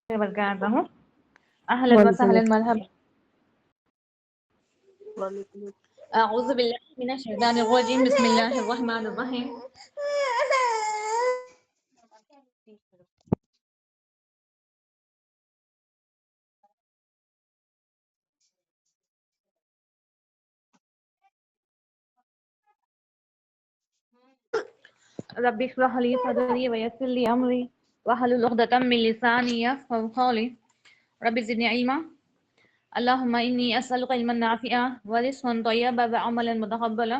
وبرکاتہ اهلا وسهلا مرحبا اعوذ باللہ من الشیطان الرجیم بسم اللہ الرحمن الرحیم رب اشرح لي صدري ويسر لي امري واحلل عقدة من لساني يفقهوا قولي رب زدني علما اللهم اني اسالك علما نافعا ورزقا طيبا وعملا متقبلا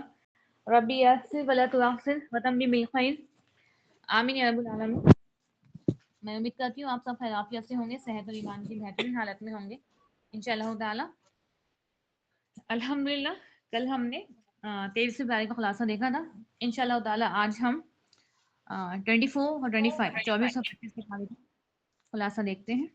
ربي يسر ولا تعسر وتمم بالخير آمین یا رب العالمین۔ میں امید کرتی ہوں آپ سب خیر عافیت سے ہوں گے، صحت اور ایمان کی بہترین حالت میں ہوں گے انشاءاللہ تعالی۔ الحمدللہ کل ہم نے 23 باری کا خلاصہ دیکھا تھا، انشاءاللہ تعالی آج ہم 24 اور 25 24 اور 25 کے بارے کا خلاصہ دیکھتے ہیں۔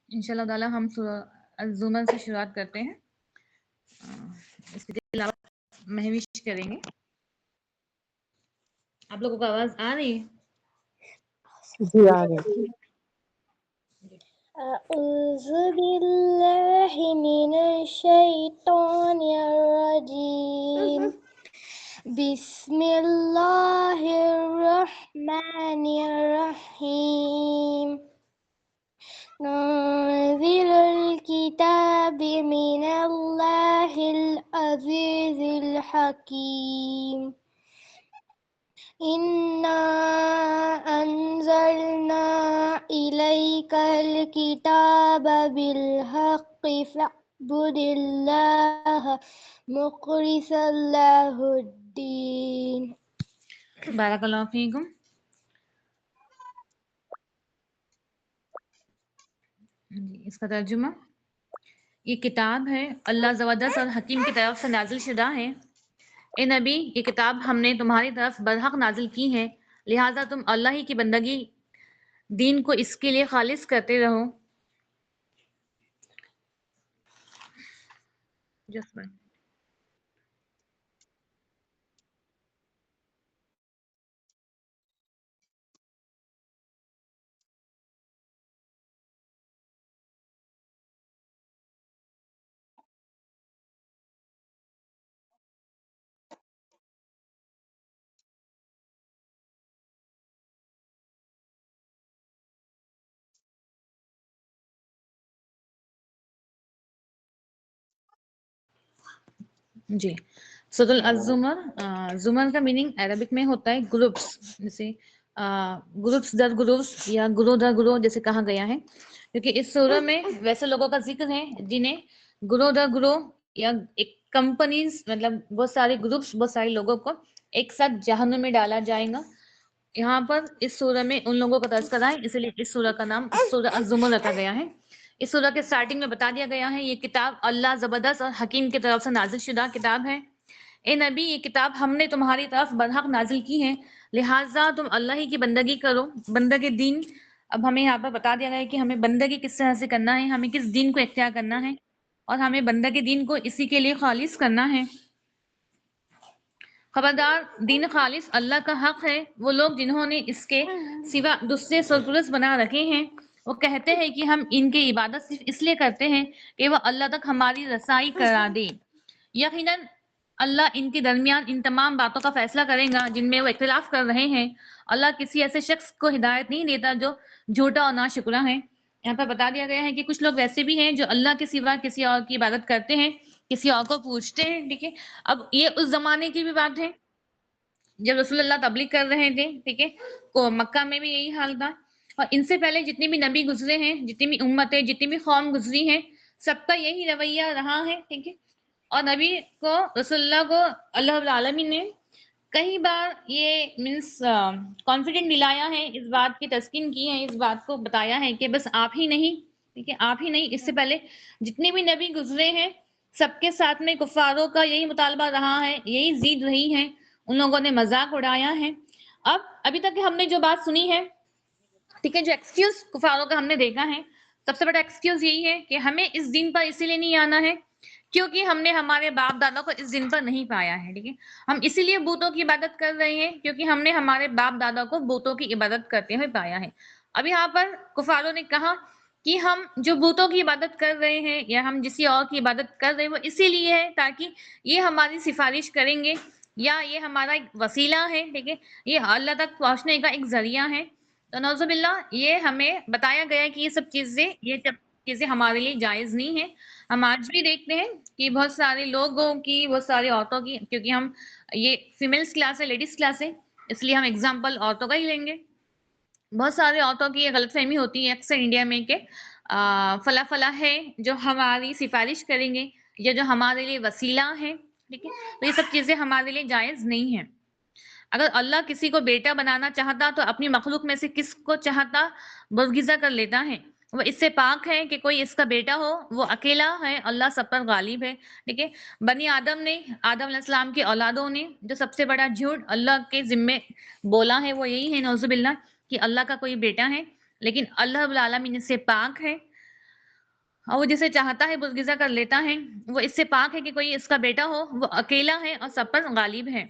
انشاءاللہ تعالی ہم سورہ الزمر سے شروعات کرتے ہیں، اس کے علاوہ مہوش کریں گے۔ آپ لوگوں کو آواز آ رہی ہے؟ جی آ گئے۔ أعوذ بالله من الشيطان الرجيم بسم الله الرحمن الرحيم ننزل الكتاب من الله العزيز الحكيم إنا أنزلنا إليك الكتاب بالحق فاعبد الله مخلصا له الدين۔ بارک اللہ فیکم۔ اس کا ترجمہ، یہ کتاب ہے اللہ زبردست اور حکیم کی طرف سے نازل شدہ ہے۔ اے نبی، یہ کتاب ہم نے تمہاری طرف برحق نازل کی ہے، لہٰذا تم اللہ ہی کی بندگی دین کو اس کے لیے خالص کرتے رہو۔ جی، سورۃ الزمر، زمر کا میننگ عربک میں ہوتا ہے گروپس، جیسے گروپس در گروپس یا گروہ در گروہ جیسے کہا گیا ہے، کیونکہ اس سورہ میں ویسے لوگوں کا ذکر ہے جنہیں گروہ در گروہ یا ایک کمپنیز، مطلب بہت سارے گروپس، بہت سارے لوگوں کو ایک ساتھ جہنم میں ڈالا جائے گا۔ یہاں پر اس سورہ میں ان لوگوں کا تذکرہ ہے، اس لیے اس سورہ کا نام سورۃ الزمر رکھا گیا ہے۔ اس سورہ کے سٹارٹنگ میں بتا دیا گیا ہے یہ کتاب اللہ زبردست اور حکیم کی طرف سے نازل شدہ کتاب ہے۔ اے نبی، یہ کتاب ہم نے تمہاری طرف برحق نازل کی ہے، لہٰذا تم اللہ ہی کی بندگی کرو۔ بندگی دین، اب ہمیں یہاں پر بتا دیا گیا ہے کہ ہمیں بندگی کس طرح سے کرنا ہے، ہمیں کس دین کو اختیار کرنا ہے، اور ہمیں بندگی دین کو اسی کے لیے خالص کرنا ہے۔ خبردار، دین خالص اللہ کا حق ہے۔ وہ لوگ جنہوں نے اس کے سوا دوسرے سرپرست بنا رکھے ہیں، وہ کہتے ہیں کہ ہم ان کی عبادت صرف اس لیے کرتے ہیں کہ وہ اللہ تک ہماری رسائی کرا دے۔ یقیناً اللہ ان کے درمیان ان تمام باتوں کا فیصلہ کرے گا جن میں وہ اختلاف کر رہے ہیں۔ اللہ کسی ایسے شخص کو ہدایت نہیں دیتا جو جھوٹا اور ناشکرا ہے۔ یہاں پر بتا دیا گیا ہے کہ کچھ لوگ ویسے بھی ہیں جو اللہ کے سوا کسی اور کی عبادت کرتے ہیں، کسی اور کو پوچھتے ہیں، ٹھیک ہے۔ اب یہ اس زمانے کی بھی بات ہے جب رسول اللہ تبلیغ کر رہے تھے، ٹھیک ہے، تو مکہ میں بھی یہی حال تھا، اور ان سے پہلے جتنے بھی نبی گزرے ہیں، جتنی بھی امتیں، جتنی بھی قوم گزری ہیں، سب کا یہی رویہ رہا ہے، ٹھیک ہے۔ اور نبی کو، رسول اللہ کو اللہ رب العالمین نے کئی بار یہ کانفیڈنٹ دلایا ہے، اس بات کی تسکین کی ہے، اس بات کو بتایا ہے کہ بس آپ ہی نہیں، ٹھیک ہے، آپ ہی نہیں، اس سے پہلے جتنے بھی نبی گزرے ہیں سب کے ساتھ میں کفاروں کا یہی مطالبہ رہا ہے، یہی ضد رہی ہے، ان لوگوں نے مذاق اڑایا ہے۔ اب ابھی تک ہم نے جو بات سنی ہے، ٹھیک ہے، جو ایکسکیوز کفاروں کا ہم نے دیکھا ہے، سب سے بڑا ایکسکیوز یہی ہے کہ ہمیں اس دین پر اسی لیے نہیں آنا ہے کیونکہ ہم نے ہمارے باپ دادا کو اس دن پر نہیں پایا ہے، ٹھیک ہے. ہم اسی لیے بتوں کی عبادت کر رہے ہیں کیونکہ ہم نے ہمارے باپ دادا کو بتوں کی عبادت کرتے ہوئے پایا ہے. اب یہاں پر کفاروں نے کہا کہ ہم جو بتوں کی عبادت کر رہے ہیں یا ہم کسی اور کی عبادت کر رہے ہیں وہ اسی لیے ہے تاکہ یہ ہماری سفارش کریں گے یا یہ ہمارا ایک وسیلہ ہے، ٹھیک ہے، یہ اللہ تک پہنچنے کا ایک ذریعہ ہے. تو نعوذ باللہ یہ ہمیں بتایا گیا ہے کہ یہ سب چیزیں ہمارے لیے جائز نہیں ہیں. ہم آج بھی دیکھتے ہیں کہ بہت سارے لوگوں کی، بہت ساری عورتوں کی، کیونکہ ہم یہ فیمیلز کلاس ہے، لیڈیز کلاس ہے، اس لیے ہم اگزامپل عورتوں کا ہی لیں گے. بہت سارے عورتوں کی یہ غلط فہمی ہوتی ہے اکثر انڈیا میں کہ فلاں فلاں ہے جو ہماری سفارش کریں گے یا جو ہمارے لیے وسیلہ ہے، ٹھیک ہے. تو یہ سب چیزیں ہمارے لیے جائز نہیں ہیں. اگر اللہ کسی کو بیٹا بنانا چاہتا تو اپنی مخلوق میں سے کس کو چاہتا برگزیدہ کر لیتا ہے. وہ اس سے پاک ہے کہ کوئی اس کا بیٹا ہو، وہ اکیلا ہے، اللہ سب پر غالب ہے، ٹھیک ہے. بنی آدم نے، آدم علیہ السلام کی اولادوں نے جو سب سے بڑا جھوٹ اللہ کے ذمے بولا ہے وہ یہی ہے نعوذ باللہ کہ اللہ کا کوئی بیٹا ہے. لیکن اللہ رب العالمین اس سے پاک ہے اور وہ جسے چاہتا ہے برگزیدہ کر لیتا ہے. وہ اس سے پاک ہے کہ کوئی اس کا بیٹا ہو، وہ اکیلا ہے اور سب پر غالب ہے،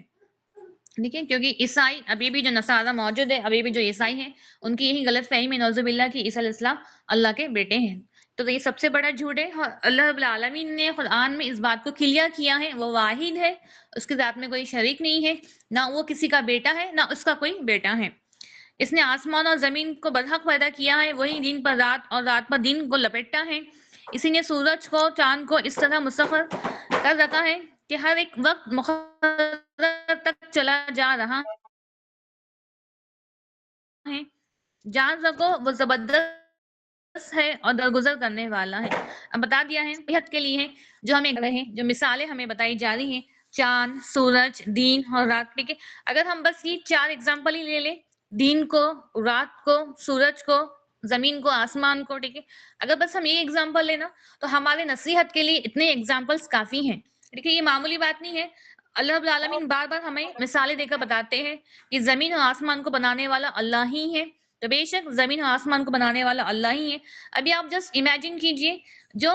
ٹھیک ہے. کیونکہ عیسائی ابھی بھی جو نصارہ موجود ہے، ابھی بھی جو عیسائی ہیں، ان کی یہی غلط فہمی نعوذ باللہ کہ عیسی علیہ السلام اللہ کے بیٹے ہیں. تو یہ سب سے بڑا جھوٹ ہے. اور اللہ رب العالمین نے قرآن میں اس بات کو کلیئر کیا ہے، وہ واحد ہے، اس کے ذات میں کوئی شریک نہیں ہے، نہ وہ کسی کا بیٹا ہے نہ اس کا کوئی بیٹا ہے. اس نے آسمان اور زمین کو برحق پیدا کیا ہے، وہی دن پر رات اور رات پر دن کو لپیٹتا ہے. اسی نے سورج کو، چاند کو اس طرح مسخر کر رکھا ہے کہ ہر ایک وقت مقرر تک چلا جا رہا ہے. جان رکھو وہ زبردست ہے اور درگزر کرنے والا ہے. اب بتا دیا ہے صحت کے لیے جو ہمیں رہے، جو مثالیں ہمیں بتائی جا رہی ہیں، چاند، سورج، دن اور رات، ٹھیک ہے. اگر ہم بس یہ 4 ایگزامپل ہی لے لیں، دن کو، رات کو، سورج کو، زمین کو، آسمان کو، ٹھیک ہے، اگر بس ہم یہ ایگزامپل لینا تو ہمارے نصیحت کے لیے اتنے ایگزامپلس کافی ہیں، ٹھیک ہے. یہ معمولی بات نہیں ہے. اللہ رب العالمین بار بار ہمیں مثالیں دے کر بتاتے ہیں کہ زمین اور آسمان کو بنانے والا اللہ ہی ہے. تو بے شک زمین اور آسمان کو بنانے والا اللہ ہی ہے. ابھی آپ جسٹ امیجن کیجئے جو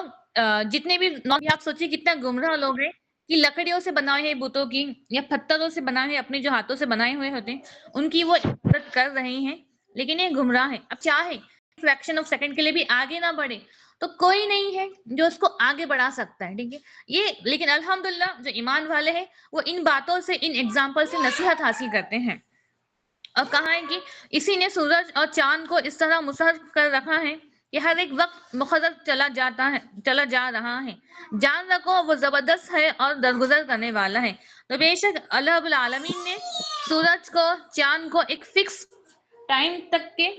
جتنے بھی آپ سوچیے کتنا گمراہ لوگ ہیں کہ لکڑیوں سے بنائے ہیں بتوں کی یا پتھروں سے بنائے ہیں اپنے جو ہاتھوں سے بنائے ہوئے ہوتے ہیں ان کی وہ عبادت کر رہے ہیں، لیکن یہ گمراہ ہے. اب چاہے فریکشن آف سیکنڈ کے لیے بھی آگے نہ بڑھے تو کوئی نہیں ہے جو اس کو آگے بڑھا سکتا ہے، ٹھیک ہے. یہ لیکن الحمدللہ جو ایمان والے ہیں وہ ان باتوں سے، ان ایگزامپل سے نصیحت حاصل کرتے ہیں. اور کہا ہے کہ اسی نے سورج اور چاند کو اس طرح مسخر کر رکھا ہے کہ ہر ایک وقت مقرر چلا جا رہا ہے. جان رکھو وہ زبردست ہے اور درگزر کرنے والا ہے. تو بے شک اللہ رب العالمین نے سورج کو، چاند کو ایک فکس ٹائم تک کے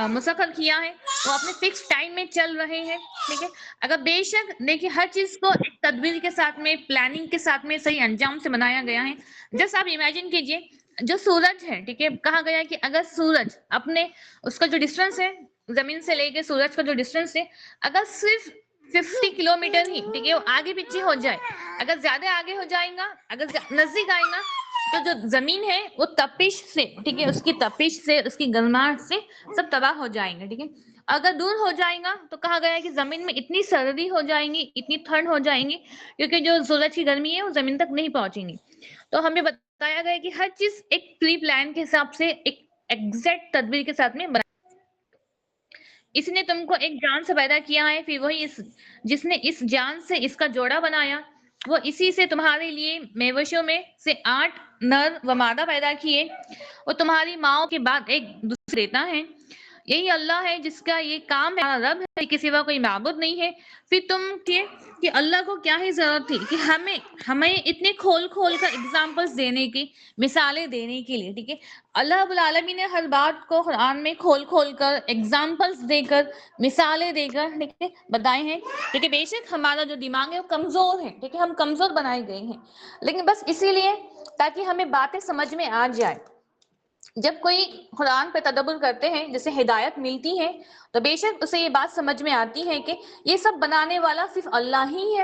مسخر کیا ہے، وہ اپنے فکس ٹائم میں چل رہے ہیں، ٹھیک ہے. اگر بے شک دیکھیے ہر چیز کو ایک تدبیر کے ساتھ میں، پلاننگ کے ساتھ میں، صحیح انجام سے بنایا گیا ہے. جس آپ امیجن کیجئے جو سورج ہے، ٹھیک ہے، کہا گیا ہے کہ اگر سورج اپنے اس کا جو ڈسٹینس ہے زمین سے لے کے سورج کا جو ڈسٹینس ہے اگر صرف 50 کلومیٹر ہی، ٹھیک ہے، وہ آگے پیچھے ہو جائے، اگر زیادہ آگے ہو جائے گا، اگر نزدیک آئے گا تو جو زمین ہے وہ تپش سے، ٹھیک ہے، اس کی تپش سے، اس کی گرماہٹ سے سب تباہ ہو جائیں گے، ٹھیک ہے. اگر دور ہو جائے گا تو کہا گیا ہے کہ زمین میں اتنی سردی ہو جائیں گی، اتنی ٹھنڈ ہو جائیں گی کیونکہ جو سورج کی گرمی ہے وہ زمین تک نہیں پہنچیں گی. تو ہمیں بتایا گیا کہ ہر چیز ایک پری پلان کے حساب سے، ایک ایگزیکٹ تدبیر کے ساتھ میں اس نے تم کو ایک جان سے پیدا کیا ہے، پھر وہی جس نے اس جان سے اس کا جوڑا بنایا، وہ اسی سے تمہارے لیے مویشیوں میں سے 8 نر و مادہ پیدا کیے، وہ تمہاری ماؤں کے بعد ایک دوسرے دیتا ہے. یہی اللہ ہے جس کا یہ کام ہے، رب ہے کہ سوا کوئی معبود نہیں ہے. پھر تم کہ اللہ کو کیا ہی ضرورت تھی کہ ہمیں اتنے کھول کر ایگزامپلس دینے کی، مثالیں دینے کے لیے، ٹھیک ہے. اللہ رب العالمین نے ہر بات کو قرآن میں کھول کر ایگزامپلس دے کر، مثالیں دے کر، ٹھیک ہے، بتائے ہیں. کیونکہ بے شک ہمارا جو دماغ ہے وہ کمزور ہے، ٹھیک ہے، ہم کمزور بنائے گئے ہیں، لیکن بس اسی لیے تاکہ ہمیں باتیں سمجھ میں آ جائے. جب کوئی قرآن پہ تدبر کرتے ہیں، جسے ہدایت ملتی ہے، تو بے شک اسے یہ بات سمجھ میں آتی ہے کہ یہ سب بنانے والا صرف اللہ ہی ہے.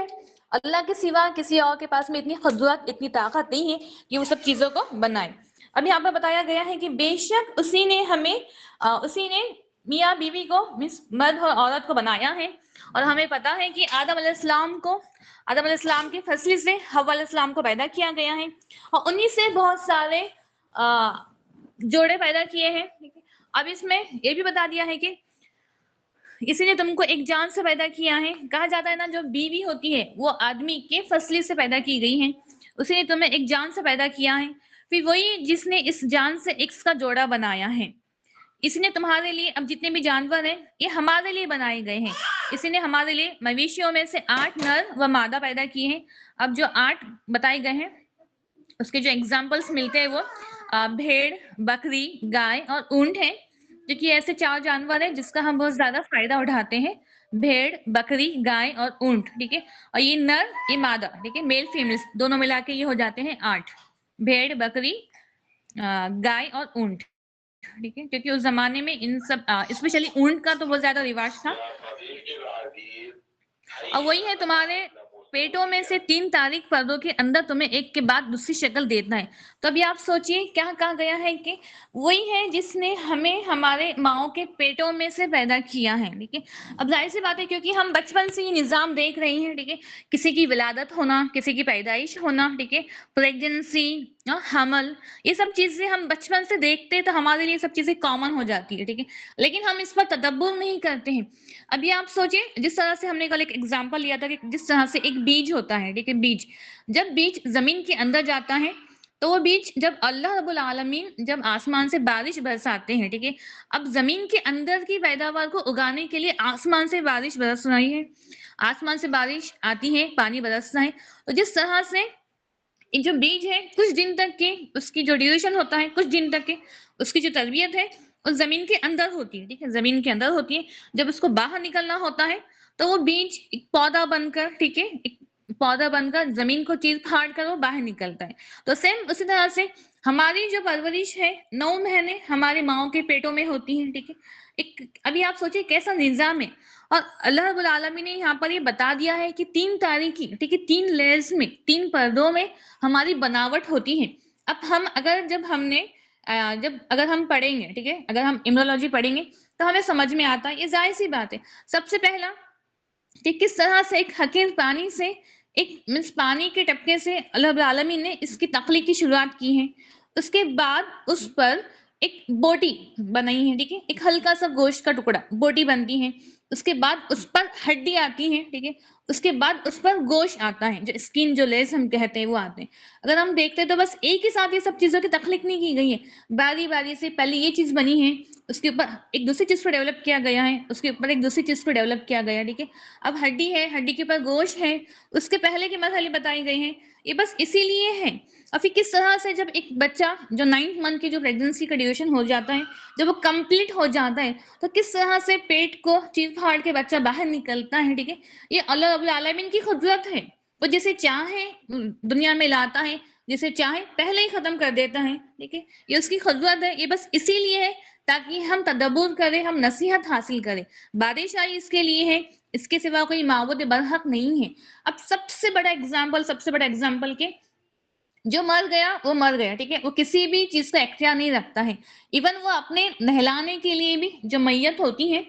اللہ کے سوا کسی اور کے پاس میں اتنی قدرت، اتنی طاقت نہیں ہے کہ وہ سب چیزوں کو بنائے. اب یہاں پر بتایا گیا ہے کہ بے شک اسی نے میاں بیوی کو، مرد اور عورت کو بنایا ہے اور ہمیں پتا ہے کہ آدم علیہ السلام کی فصل سے حوا علیہ السلام کو پیدا کیا گیا ہے اور انہی سے بہت سارے جوڑے پیدا کیے ہیں. اب اس میں یہ بھی بتا دیا ہے کہ اسی نے تم کو ایک جان سے پیدا کیا ہے. کہا جاتا ہے نا جو بیوی ہوتی ہے وہ آدمی کے فصل سے پیدا کی گئی ہے. اسی نے تمہیں ایک جان سے پیدا کیا ہے. پھر وہی جس نے اس جان سے ایک کا جوڑا بنایا ہے. اسی نے تمہارے لیے اب جتنے بھی جانور ہیں یہ ہمارے لیے بنائے گئے ہیں. اسی نے ہمارے لیے مویشیوں میں سے 8 نر و مادہ پیدا کیے ہیں. اب جو 8 بتائے گئے ہیں اس کے جو ایگزامپلس ملتے ہیں وہ بھیڑ، بکری، گائے اور اونٹ ہیں، جو کہ ایسے 4 جانور ہیں جس کا ہم بہت زیادہ فائدہ اٹھاتے ہیں. بھیڑ، بکری، گائے اور اونٹ، ٹھیک ہے. اور یہ نر، یہ مادہ، ٹھیک ہے، میل فیمیل دونوں ملا کے یہ ہو جاتے ہیں 8. بھیڑ، بکری، گائے اور اونٹ، ٹھیک ہے. کیونکہ اس زمانے میں ان سب اسپیشلی اونٹ کا تو بہت زیادہ رواج تھا. اور وہی ہے تمہارے پیٹوں میں سے 3 تاریک پردوں کے اندر تمہیں ایک کے بعد دوسری شکل دیتا ہے. تو ابھی آپ سوچئے کیا کہا گیا ہے کہ وہی ہے جس نے ہمیں ہمارے ماؤں کے پیٹوں میں سے پیدا کیا ہے. ٹھیک ہے. اب ظاہر سی بات ہے کیونکہ ہم بچپن سے یہ نظام دیکھ رہے ہیں، ٹھیک ہے، کسی کی ولادت ہونا، کسی کی پیدائش ہونا، ٹھیک ہے، پریگننسی، حمل، یہ سب چیزیں ہم بچپن سے دیکھتے تو ہمارے لیے سب چیزیں کامن ہو جاتی ہے. ٹھیک ہے. لیکن ہم اس پر تدبر نہیں کرتے ہیں. ابھی آپ سوچیں جس طرح سے ہم نے کل ایک ایگزامپل لیا تھا کہ جس طرح سے ایک بیج ہوتا ہے، ٹھیک ہے، بیج جب بیج زمین کے اندر جاتا ہے تو وہ بیج جب اللہ رب العالمین جب آسمان سے بارش برساتے ہیں، ٹھیک ہے، اب زمین کے اندر کی پیداوار کو اگانے کے لیے آسمان سے بارش برس رہی ہے، آسمان سے بارش آتی ہے، پانی برستا ہے. تو جس طرح سے جو بیج ہے کچھ دن تک کے اس کی جو ڈیوریشن ہوتا ہے، کچھ دن تک کے اس کی جو تربیت ہے اس زمین کے اندر ہوتی ہے. ٹھیک ہے، زمین کے اندر ہوتی ہے. جب اس کو باہر نکلنا ہوتا ہے تو وہ بیج ایک پودا بن کر، ٹھیک ہے، ایک پودا بن کر زمین کو چیر پھاڑ کر وہ باہر نکلتا ہے. تو سیم اسی طرح سے ہماری جو پرورش ہے 9 مہینے ہمارے ماؤں کے پیٹوں میں ہوتی ہے. ٹھیک ہے. ایک ابھی آپ سوچیں کیسا نظام ہے. اور اللہ رب العالمین نے یہاں پر یہ بتا دیا ہے کہ 3 تاریکی، ٹھیک ہے، 3 لیئرز میں، 3 پردوں میں ہماری بناوٹ ہوتی ہے. اب ہم اگر ہم پڑھیں گے، ٹھیک ہے، اگر ہم امرولوجی پڑھیں گے تو ہمیں سمجھ میں آتا ہے. یہ ظاہر سی بات ہے. سب سے پہلا کہ کس طرح سے ایک حقیر پانی سے پانی کے ٹپکے سے اللہ رب العالمین نے اس کی تخلیق کی شروعات کی ہے. اس کے بعد اس پر ایک بوٹی بنائی ہے، ٹھیک ہے، ایک ہلکا سا گوشت کا ٹکڑا بوٹی بنتی ہے. اس کے بعد اس پر ہڈی آتی ہے، ٹھیک ہے، اس کے بعد اس پر گوشت آتا ہے، جو اسکن، جو لیز ہم کہتے ہیں وہ آتے ہیں. اگر ہم دیکھتے ہیں تو بس ایک ہی ساتھ یہ سب چیزوں کی تخلیق نہیں کی گئی ہے، باری باری سے پہلے یہ چیز بنی ہے، اس کے اوپر ایک دوسری چیز پہ ڈیولپ کیا گیا ہے، اس کے اوپر ایک دوسری چیز پہ ڈیولپ کیا گیا ہے. ٹھیک ہے. اب ہڈی ہے، ہڈی کے اوپر گوشت ہے، اس کے پہلے کے مرحلے بتائے گئے ہیں. یہ بس اسی لیے ہے. اور پھر کس طرح سے جب ایک بچہ جو 9 منتھ کی جو پریگننسی کا ڈیوریشن ہو جاتا ہے، جب وہ کمپلیٹ ہو جاتا ہے تو کس طرح سے پیٹ کو چیر پھاڑ کے بچہ باہر نکلتا ہے. ٹھیک ہے. یہ اللہ رب العالمین کی قدرت ہے. وہ جسے چاہے دنیا میں لاتا ہے، جسے چاہے پہلے ہی ختم کر دیتا ہے. ٹھیک ہے. یہ اس کی قدرت ہے. یہ بس اسی لیے ہے تاکہ ہم تدبر کریں، ہم نصیحت حاصل کریں. بادشاہی اس کے لیے ہے، اس کے سوا کوئی معبود برحق نہیں ہے. اب سب سے بڑا ایگزامپل کہ جو مر گیا وہ مر گیا. ٹھیک ہے. وہ کسی بھی چیز کا اختیار نہیں رکھتا ہے. ایون وہ اپنے نہلانے کے لیے بھی، جو میت ہوتی ہے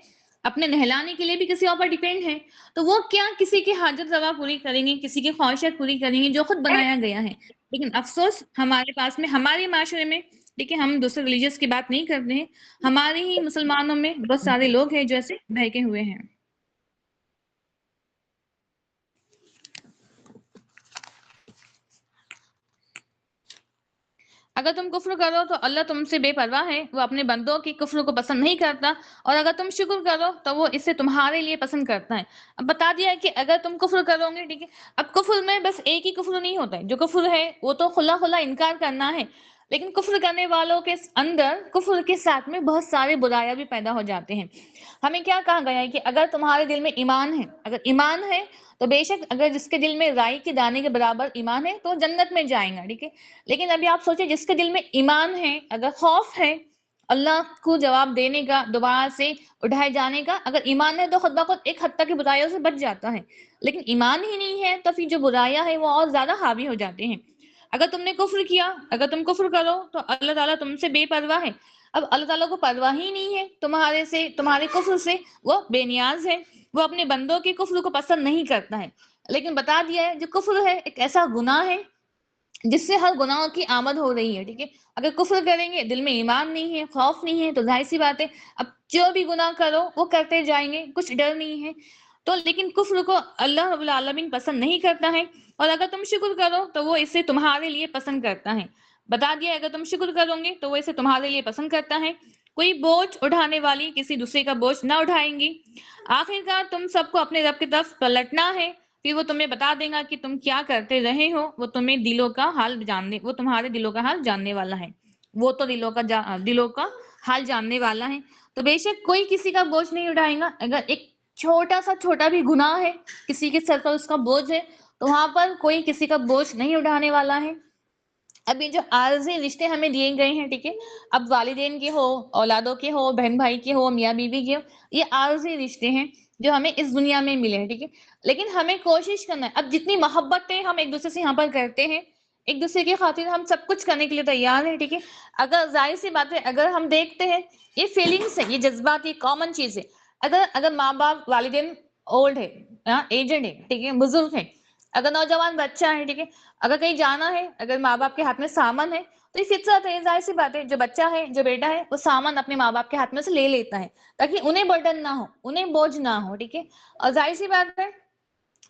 اپنے نہلانے کے لیے بھی کسی اور پر ڈیپینڈ ہے. تو وہ کیا کسی کی حاجت روا پوری کریں گے، کسی کی خواہشات پوری کریں گے جو خود بنایا گیا ہے. لیکن افسوس ہمارے پاس میں، ہمارے معاشرے میں، ٹھیک ہے، ہم دوسرے ریلیجس کی بات نہیں کرتے ہیں، ہمارے ہی مسلمانوں میں بہت سارے لوگ ہیں جو ایسے بہکے ہوئے ہیں. اگر تم کفر کرو تو اللہ تم سے بے پرواہ ہے، وہ اپنے بندوں کے کفر کو پسند نہیں کرتا، اور اگر تم شکر کرو تو وہ اسے تمہارے لیے پسند کرتا ہے. اب بتا دیا ہے کہ اگر تم کفر کرو گے، ٹھیک ہے. اب کفر میں بس ایک ہی کفر نہیں ہوتا ہے. جو کفر ہے وہ تو کھلا انکار کرنا ہے، لیکن کفر کرنے والوں کے اندر کفر کے ساتھ میں بہت سارے برائیاں بھی پیدا ہو جاتے ہیں. ہمیں کیا کہا گیا ہے کہ اگر تمہارے دل میں ایمان ہے، اگر ایمان ہے تو بے شک اگر جس کے دل میں رائی کے دانے کے برابر ایمان ہے تو وہ جنت میں جائیں گا. ٹھیک ہے. لیکن ابھی آپ سوچیں جس کے دل میں ایمان ہے، اگر خوف ہے اللہ کو جواب دینے کا، دوبارہ سے اٹھائے جانے کا، اگر ایمان ہے تو خود بخود ایک حد تک کی برائیوں سے بچ جاتا ہے. لیکن ایمان ہی نہیں ہے تو پھر جو برائیاں ہیں وہ اور زیادہ حاوی ہو جاتے ہیں. اگر تم نے کفر کیا، اگر تم کفر کرو تو اللہ تعالیٰ تم سے بے پرواہ ہے. اب اللہ تعالیٰ کو پرواہ ہی نہیں ہے تمہارے کفر سے، وہ بے نیاز ہے. وہ اپنے بندوں کے کفر کو پسند نہیں کرتا ہے، لیکن بتا دیا ہے جو کفر ہے ایک ایسا گناہ ہے جس سے ہر گناہوں کی آمد ہو رہی ہے، ٹھیک ہے۔ اگر کفر کریں گے، دل میں ایمان نہیں ہے، خوف نہیں ہے، تو ظاہر سی بات ہے اب جو بھی گناہ کرو وہ کرتے جائیں گے، کچھ ڈر نہیں ہے تو۔ لیکن کفر کو اللہ رب العالمین پسند نہیں کرتا ہے، اور اگر تم شکر کرو تو وہ اسے تمہارے لیے پسند کرتا ہے۔ بتا دیا اگر تم شکر کرو گے تو وہ اسے تمہارے لیے پسند کرتا ہے۔ کوئی بوجھ اٹھانے والی کسی دوسرے کا بوجھ نہ اٹھائیں گی۔ آخرکار تم سب کو اپنے رب کی طرف پلٹنا ہے، پھر وہ تمہیں بتا دے گا کہ تم کیا کرتے رہے ہو۔ وہ تمہیں وہ تمہارے دلوں کا حال جاننے والا ہے، وہ تو دلوں کا حال جاننے والا ہے۔ تو بے شک کوئی کسی کا بوجھ نہیں اٹھائے گا۔ اگر ایک چھوٹا بھی گناہ ہے، کسی کے سر پر اس کا بوجھ ہے، تو وہاں پر کوئی کسی کا بوجھ نہیں اٹھانے والا ہے۔ اب یہ جو عارضی رشتے ہمیں دیے گئے ہیں، ٹھیک ہے، اب والدین کے ہو، اولادوں کے ہو، بہن بھائی کے ہو، میاں بیوی کے ہو، یہ عارضی رشتے ہیں جو ہمیں اس دنیا میں ملے ہیں، ٹھیک ہے۔ لیکن ہمیں کوشش کرنا ہے، اب جتنی محبتیں ہم ایک دوسرے سے یہاں پر کرتے ہیں، ایک دوسرے کی خاطر ہم سب کچھ کرنے کے لیے تیار ہیں، ٹھیک ہے۔ اگر ظاہر سی بات ہے اگر ہم دیکھتے ہیں یہ فیلنگس ہے، یہ جذبات، یہ کامن چیز ہے۔ اگر ماں باپ والدین اولڈ ہے، ایجنڈ ہے، ٹھیک ہے، بزرگ ہے، اگر نوجوان بچہ ہے، ٹھیک ہے، اگر کہیں جانا ہے، اگر ماں باپ کے ہاتھ میں سامان ہے تو یہ فطرت ہے، ظاہر سی بات ہے جو بچہ ہے، جو بیٹا ہے، وہ سامان اپنے ماں باپ کے ہاتھ میں سے لے لیتا ہے تاکہ انہیں برڈن نہ ہو، انہیں بوجھ نہ ہو، ٹھیک ہے۔ اور ظاہر سی بات ہے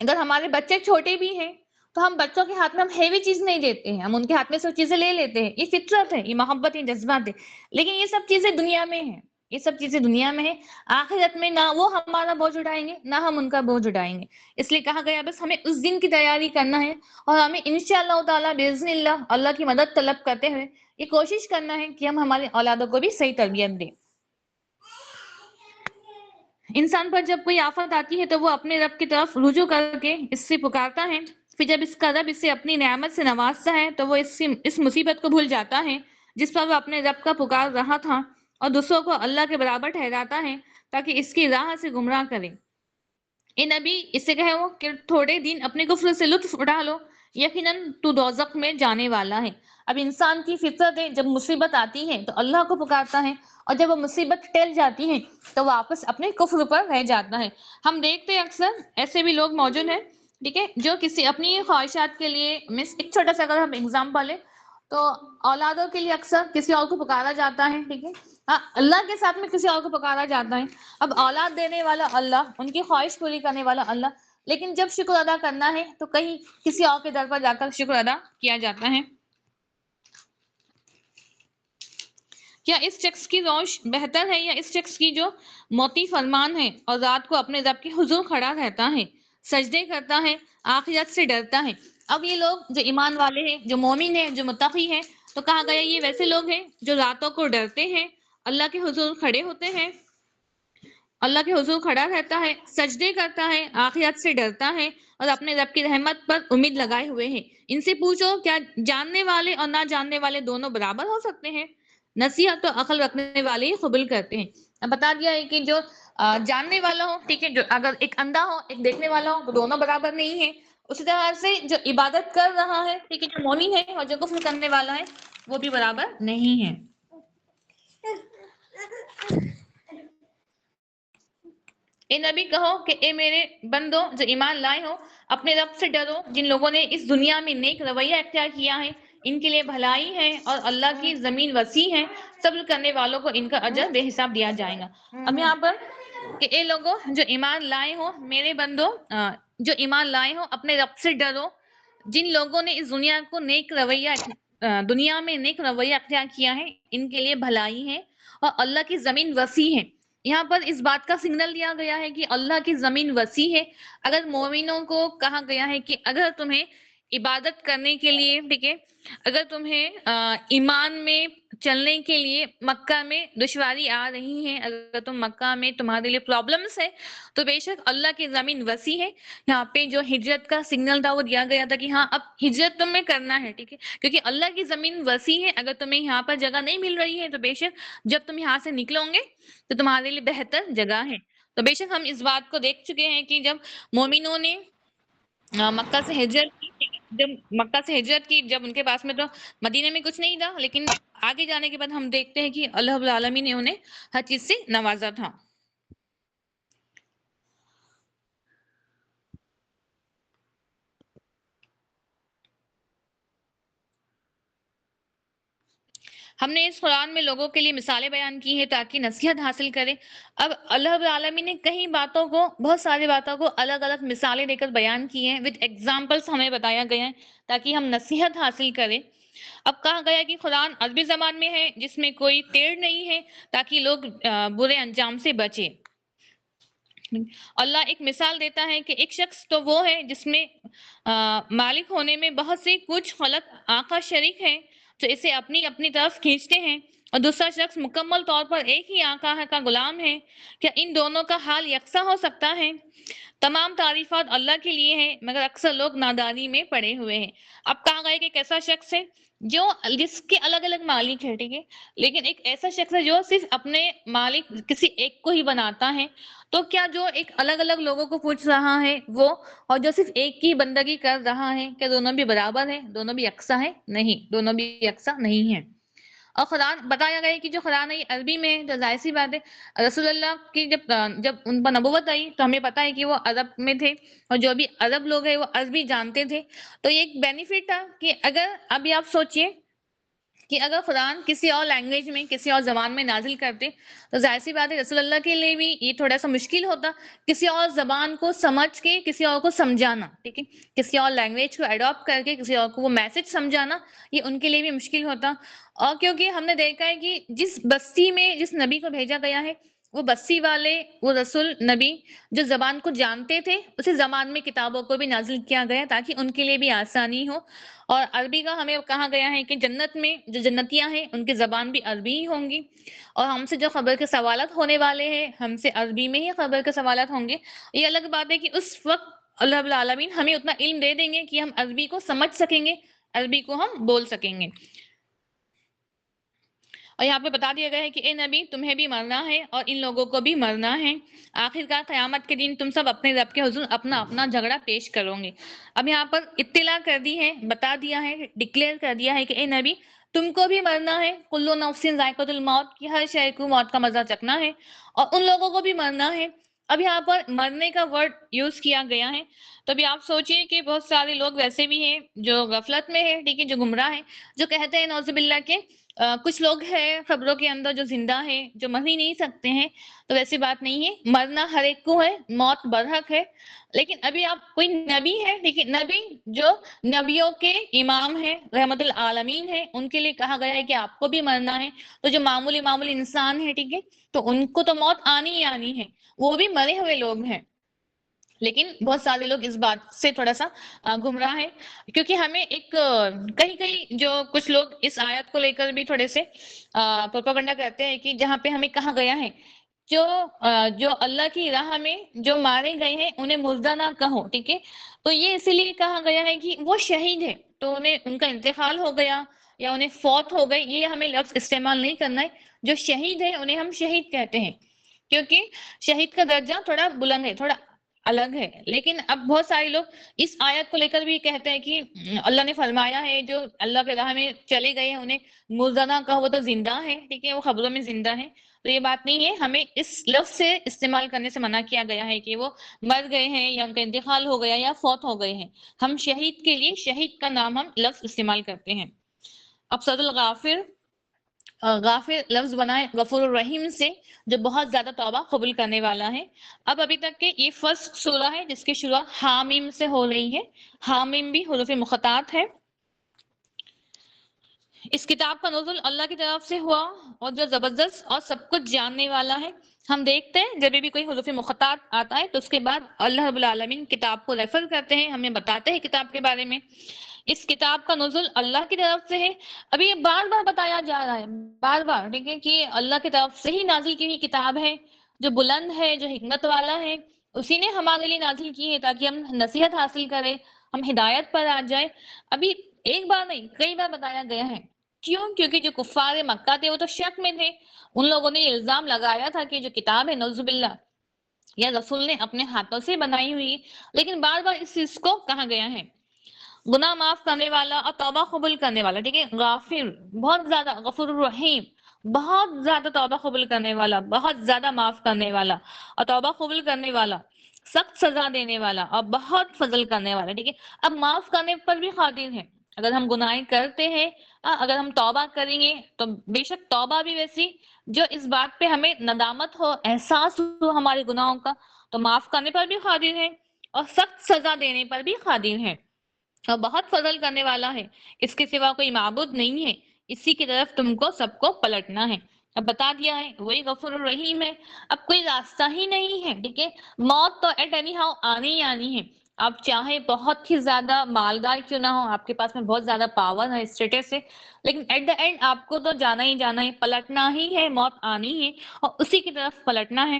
اگر ہمارے بچے چھوٹے بھی ہیں تو ہم بچوں کے ہاتھ میں ہم ہیوی چیز نہیں دیتے ہیں، ہم ان کے ہاتھ میں سے وہ چیزیں لے لیتے ہیں، یہ فطرت ہے، یہ محبت، یہ جذبات ہے۔ لیکن یہ سب چیزیں دنیا میں ہیں، یہ سب چیزیں دنیا میں ہیں، آخرت میں نہ وہ ہمارا بوجھ اٹھائیں گے نہ ہم ان کا بوجھ اٹھائیں گے۔ اس لیے کہا گیا بس ہمیں اس دن کی تیاری کرنا ہے، اور ہمیں انشاءاللہ تعالیٰ باذن اللہ کی مدد طلب کرتے ہوئے یہ کوشش کرنا ہے کہ ہم ہمارے اولادوں کو بھی صحیح تربیت دیں۔ انسان پر جب کوئی آفت آتی ہے تو وہ اپنے رب کی طرف رجوع کر کے اس سے پکارتا ہے، پھر جب اس کا رب اسے اپنی نعمت سے نوازتا ہے تو وہ اس مصیبت کو بھول جاتا ہے جس پر وہ اپنے رب کا پکار رہا تھا، اور دوسروں کو اللہ کے برابر ٹھہراتا ہے تاکہ اس کی راہ سے گمراہ کرے۔ اے نبی اس سے کہو کہ تھوڑے دن اپنے کفر سے لطف اٹھا لو، یقیناً تو دوزخ میں جانے والا ہے۔ اب انسان کی فطرت ہے جب مصیبت آتی ہے تو اللہ کو پکارتا ہے، اور جب وہ مصیبت ٹل جاتی ہے تو واپس اپنے کفر پر رہ جاتا ہے۔ ہم دیکھتے ہیں اکثر ایسے بھی لوگ موجود ہیں، ٹھیک ہے، جو کسی اپنی خواہشات کے لیے، ایک چھوٹا سا اگر ہم ایگزامپل لیں تو اولادوں کے لیے اکثر کسی اور کو پکارا جاتا ہے، ٹھیک ہے، اللہ کے ساتھ میں کسی اور کو پکارا جاتا ہے۔ اب اولاد دینے والا اللہ، ان کی خواہش پوری کرنے والا اللہ، لیکن جب شکر ادا کرنا ہے تو کہیں کسی اور کے در پر جا کر شکر ادا کیا جاتا ہے۔ کیا اس شخص کی روش بہتر ہے یا اس شخص کی جو موتی فرمان ہے اور رات کو اپنے رب کے حضور کھڑا رہتا ہے، سجدے کرتا ہے، آخرت سے ڈرتا ہے؟ اب یہ لوگ جو ایمان والے ہیں، جو مومن ہیں، جو متقی ہیں، تو کہا گیا یہ ویسے لوگ ہیں جو راتوں کو ڈرتے ہیں، اللہ کے حضور کھڑے ہوتے ہیں، اللہ کے حضور کھڑا رہتا ہے، سجدے کرتا ہے، آخرت سے ڈرتا ہے، اور اپنے رب کی رحمت پر امید لگائے ہوئے ہیں۔ ان سے پوچھو کیا جاننے والے اور نہ جاننے والے دونوں برابر ہو سکتے ہیں؟ نصیحت تو عقل رکھنے والے ہی قبول کرتے ہیں۔ اب بتا دیا ہے کہ جو جاننے والا ہو، ٹھیک ہے، جو اگر ایک اندھا ہو ایک دیکھنے والا ہو تو دونوں برابر نہیں ہے۔ اسی طرح سے جو عبادت کر رہا ہے، ٹھیک ہے، جو مومن ہے اور جو کفر کرنے والا ہے وہ بھی برابر نہیں ہے۔ اے نبی کہو کہ اے میرے بندو جو ایمان لائے ہو، اپنے رب سے ڈرو۔ جن لوگوں نے اس دنیا میں نیک رویہ اختیار کیا ہے ان کے لیے بھلائی ہے، اور اللہ کی زمین وسیع ہے، صبر کرنے والوں کو ان کا اجر بے حساب دیا جائے گا۔ اب یہاں پر کہ اے لوگوں جو ایمان لائے ہو، میرے بندو جو ایمان لائے ہو اپنے رب سے ڈرو۔ جن لوگوں نے اس دنیا میں نیک رویہ اختیار کیا ہے ان کے لیے بھلائی ہے، اور اللہ کی زمین وسیع ہے۔ یہاں پر اس بات کا سگنل دیا گیا ہے کہ اللہ کی زمین وسیع ہے۔ اگر مومنوں کو کہا گیا ہے کہ اگر تمہیں عبادت کرنے کے لیے، ٹھیک ہے، اگر تمہیں ایمان میں چلنے کے لیے مکہ میں دشواری آ رہی ہے، اگر تم مکہ میں تمہارے لیے پرابلمس ہے، تو بے شک اللہ کی زمین وسیع ہے۔ یہاں پہ جو ہجرت کا سگنل تھا وہ دیا گیا تھا کہ ہاں اب ہجرت تمہیں کرنا ہے، ٹھیک ہے، کیونکہ اللہ کی زمین وسیع ہے۔ اگر تمہیں یہاں پر جگہ نہیں مل رہی ہے تو بے شک جب تم یہاں سے نکلو گے تو تمہارے لیے بہتر جگہ ہے۔ تو بے شک ہم اس بات کو دیکھ چکے ہیں کہ جب مومنوں نے مکہ سے ہجرت کی، جب ان کے پاس میں تو مدینے میں کچھ نہیں تھا، لیکن آگے جانے کے بعد ہم دیکھتے ہیں کہ اللہ رب العالمین نے انہیں ہر چیز سے نوازا تھا۔ ہم نے اس قرآن میں لوگوں کے لیے مثالیں بیان کی ہیں تاکہ نصیحت حاصل کریں. اب اللہ رب العالمین نے کئی باتوں کو، بہت ساری باتوں کو الگ الگ مثالیں دے کر بیان کی ہیں، وتھ ایگزامپلس ہمیں بتایا گیا ہے تاکہ ہم نصیحت حاصل کریں. اب کہا گیا کہ قرآن عربی زبان میں ہے جس میں کوئی ٹیڑھ نہیں ہے تاکہ لوگ برے انجام سے بچیں. اللہ ایک مثال دیتا ہے کہ ایک شخص تو وہ ہے جس میں مالک ہونے میں بہت سے کچھ غلط آقا شریک ہیں جو اسے اپنی اپنی طرف کھینچتے ہیں، اور دوسرا شخص مکمل طور پر ایک ہی آقا کا غلام ہے. کیا ان دونوں کا حال یکساں ہو سکتا ہے؟ تمام تعریفات اللہ کے لیے ہیں مگر اکثر لوگ نادانی میں پڑے ہوئے ہیں. اب کہا گیا کہ ایک ایسا شخص ہے جس کے الگ الگ مالک ہے، ٹھیک ہے، لیکن ایک ایسا شخص ہے جو صرف اپنے مالک کسی ایک کو ہی بناتا ہے. تو کیا جو ایک الگ الگ لوگوں کو پوچھ رہا ہے وہ اور جو صرف ایک کی بندگی کر رہا ہے، کیا دونوں بھی برابر ہیں؟ دونوں بھی یکساں ہیں؟ نہیں، دونوں بھی یکساں نہیں ہیں. اور قرآن بتایا گیا کہ جو قرآن ہے یہ عربی میں ہے، تو ظاہر سی بات ہے رسول اللہ کی جب ان پر نبوت آئی تو ہمیں پتا ہے کہ وہ عرب میں تھے، اور جو بھی عرب لوگ ہیں وہ عربی جانتے تھے. تو یہ ایک بینیفٹ تھا کہ اگر ابھی آپ سوچئے کہ اگر قرآن کسی اور لینگویج میں، کسی اور زبان میں نازل کرتے تو ظاہر سی بات ہے رسول اللہ کے لیے بھی یہ تھوڑا سا مشکل ہوتا کسی اور زبان کو سمجھ کے کسی اور کو سمجھانا، ٹھیک ہے، کسی اور لینگویج کو اڈاپٹ کر کے کسی اور کو وہ میسج سمجھانا، یہ ان کے لیے بھی مشکل ہوتا. اور کیونکہ ہم نے دیکھا ہے کہ جس بستی میں جس نبی کو بھیجا گیا ہے وہ بستی والے، وہ رسول نبی جو زبان کو جانتے تھے اسی زبان میں کتابوں کو بھی نازل کیا گیا تاکہ ان کے لیے بھی آسانی ہو. اور عربی کا ہمیں کہا گیا ہے کہ جنت میں جو جنتیاں ہیں ان کی زبان بھی عربی ہی ہوں گی، اور ہم سے جو خبر کے سوالات ہونے والے ہیں ہم سے عربی میں ہی خبر کے سوالات ہوں گے. یہ الگ بات ہے کہ اس وقت اللہ رب العالمین ہمیں اتنا علم دے دیں گے کہ ہم عربی کو سمجھ سکیں گے، عربی کو ہم بول سکیں گے. اور یہاں پہ بتا دیا گیا ہے کہ اے نبی تمہیں بھی مرنا ہے اور ان لوگوں کو بھی مرنا ہے، آخرکار قیامت کے دن تم سب اپنے رب کے حضور اپنا اپنا جھگڑا پیش کرو گے. اب یہاں پر اطلاع کر دی ہے، بتا دیا ہے، ڈکلیئر کر دیا ہے کہ اے نبی تم کو بھی مرنا ہے، کلو نفس ذائقۃ الموت، کی ہر شے کو موت کا مزہ چکھنا ہے، اور ان لوگوں کو بھی مرنا ہے. اب یہاں پر مرنے کا ورڈ یوز کیا گیا ہے، تو ابھی آپ سوچئے کہ بہت سارے لوگ ویسے بھی ہیں جو غفلت میں ہے، ٹھیک ہے، جو گمراہ ہیں، جو کہتے ہیں نعوذ باللہ کے کچھ لوگ ہیں خبروں کے اندر جو زندہ ہیں جو مر ہی نہیں سکتے ہیں. تو ویسی بات نہیں ہے، مرنا ہر ایک کو ہے، موت برحق ہے. لیکن ابھی آپ کوئی نبی ہے، لیکن نبی جو نبیوں کے امام ہیں، رحمت العالمین ہیں، ان کے لیے کہا گیا ہے کہ آپ کو بھی مرنا ہے. تو جو معمولی انسان ہے، ٹھیک ہے، تو ان کو تو موت آنی ہی آنی ہے، وہ بھی مرے ہوئے لوگ ہیں. لیکن بہت سارے لوگ اس بات سے تھوڑا سا گمراہ ہیں، کیونکہ ہمیں ایک کہیں جو کچھ لوگ اس آیت کو لے کر بھی تھوڑے سے پروپیگنڈا کرتے ہیں کہ جہاں پہ ہمیں کہا گیا ہے جو اللہ کی راہ میں جو مارے گئے ہیں انہیں مردہ نہ کہو، ٹھیک ہے، تو یہ اسی لیے کہا گیا ہے کہ وہ شہید ہے تو ان کا انتقال ہو گیا یا انہیں فوت ہو گئی، یہ ہمیں لفظ استعمال نہیں کرنا ہے. جو شہید ہے انہیں ہم شہید کہتے ہیں کیونکہ شہید کا درجہ تھوڑا بلند ہے، تھوڑا الگ ہے. لیکن اب بہت سارے لوگ اس آیت کو لے کر بھی کہتے ہیں کہ اللہ نے فرمایا ہے جو اللہ کے راہ میں چلے گئے ہیں انہیں مردہ نہ کہو، وہ تو زندہ ہے، ٹھیک ہے، وہ خبروں میں زندہ ہے. تو یہ بات نہیں ہے، ہمیں اس لفظ سے استعمال کرنے سے منع کیا گیا ہے کہ وہ مر گئے ہیں یا ان کا انتقال ہو گیا یا فوت ہو گئے ہیں. ہم شہید کے لیے شہید کا نام ہم لفظ استعمال کرتے ہیں. اب سورۃ الغافر، غافر لفظ بنا ہے غفور الرحیم سے جو بہت زیادہ توبہ قبول کرنے والا ہے. اب ابھی تک کہ یہ فرسٹ سورہ ہے جس کی شروع حامیم سے ہو رہی ہے. حامیم بھی حروف مقطعات ہے. اس کتاب کا نزول اللہ کی طرف سے ہوا اور جو زبردست اور سب کچھ جاننے والا ہے. ہم دیکھتے ہیں جب بھی کوئی حروف مقطعات آتا ہے تو اس کے بعد اللہ رب العالمین کتاب کو ریفر کرتے ہیں، ہمیں بتاتے ہیں کتاب کے بارے میں. اس کتاب کا نزول اللہ کی طرف سے ہے. ابھی یہ بار بار بتایا جا رہا ہے، بار بار، ٹھیک ہے، کہ اللہ کی طرف سے ہی نازل کی ہوئی کتاب ہے جو بلند ہے، جو حکمت والا ہے. اسی نے ہمارے لیے نازل کی ہے تاکہ ہم نصیحت حاصل کریں، ہم ہدایت پر آ جائیں. ابھی ایک بار نہیں کئی بار بتایا گیا ہے. کیوں؟ کیونکہ جو کفار مکہ تھے وہ تو شک میں تھے. ان لوگوں نے الزام لگایا تھا کہ جو کتاب ہے نعوذ باللہ یا رسول نے اپنے ہاتھوں سے بنائی ہوئی، لیکن بار بار اس چیز کو کہا گیا ہے. گناہ معاف کرنے والا اور توبہ قبول کرنے والا، ٹھیک ہے، غافر بہت زیادہ، غفور الرحیم بہت زیادہ توبہ قبول کرنے والا، بہت زیادہ معاف کرنے والا اور توبہ قبول کرنے والا، سخت سزا دینے والا اور بہت فضل کرنے والا، ٹھیک ہے. اب معاف کرنے پر بھی قادر ہے، اگر ہم گناہیں کرتے ہیں، اگر ہم توبہ کریں گے تو بے شک توبہ بھی ویسی جو اس بات پہ ہمیں ندامت ہو، احساس ہو ہمارے گناہوں کا، تو معاف کرنے پر بھی قادر ہے اور سخت سزا دینے پر بھی قادر ہے، اور بہت فضل کرنے والا ہے، اس کے سوا کوئی معبود نہیں ہے، اسی کی طرف تم کو سب کو پلٹنا ہے۔ اب بتا دیا ہے وہی غفور الرحیم ہے، اب کوئی راستہ ہی نہیں ہے، ٹھیک ہے، موت تو ایٹ اینی ہاؤ آنی ہی آنی ہے، آپ چاہے بہت ہی زیادہ مالدار کیوں نہ ہو، آپ کے پاس میں بہت زیادہ پاور ہے، اسٹیٹس ہے، لیکن ایٹ دا اینڈ آپ کو تو جانا ہی جانا ہے، پلٹنا ہی ہے، موت آنی ہے اور اسی کی طرف پلٹنا ہے۔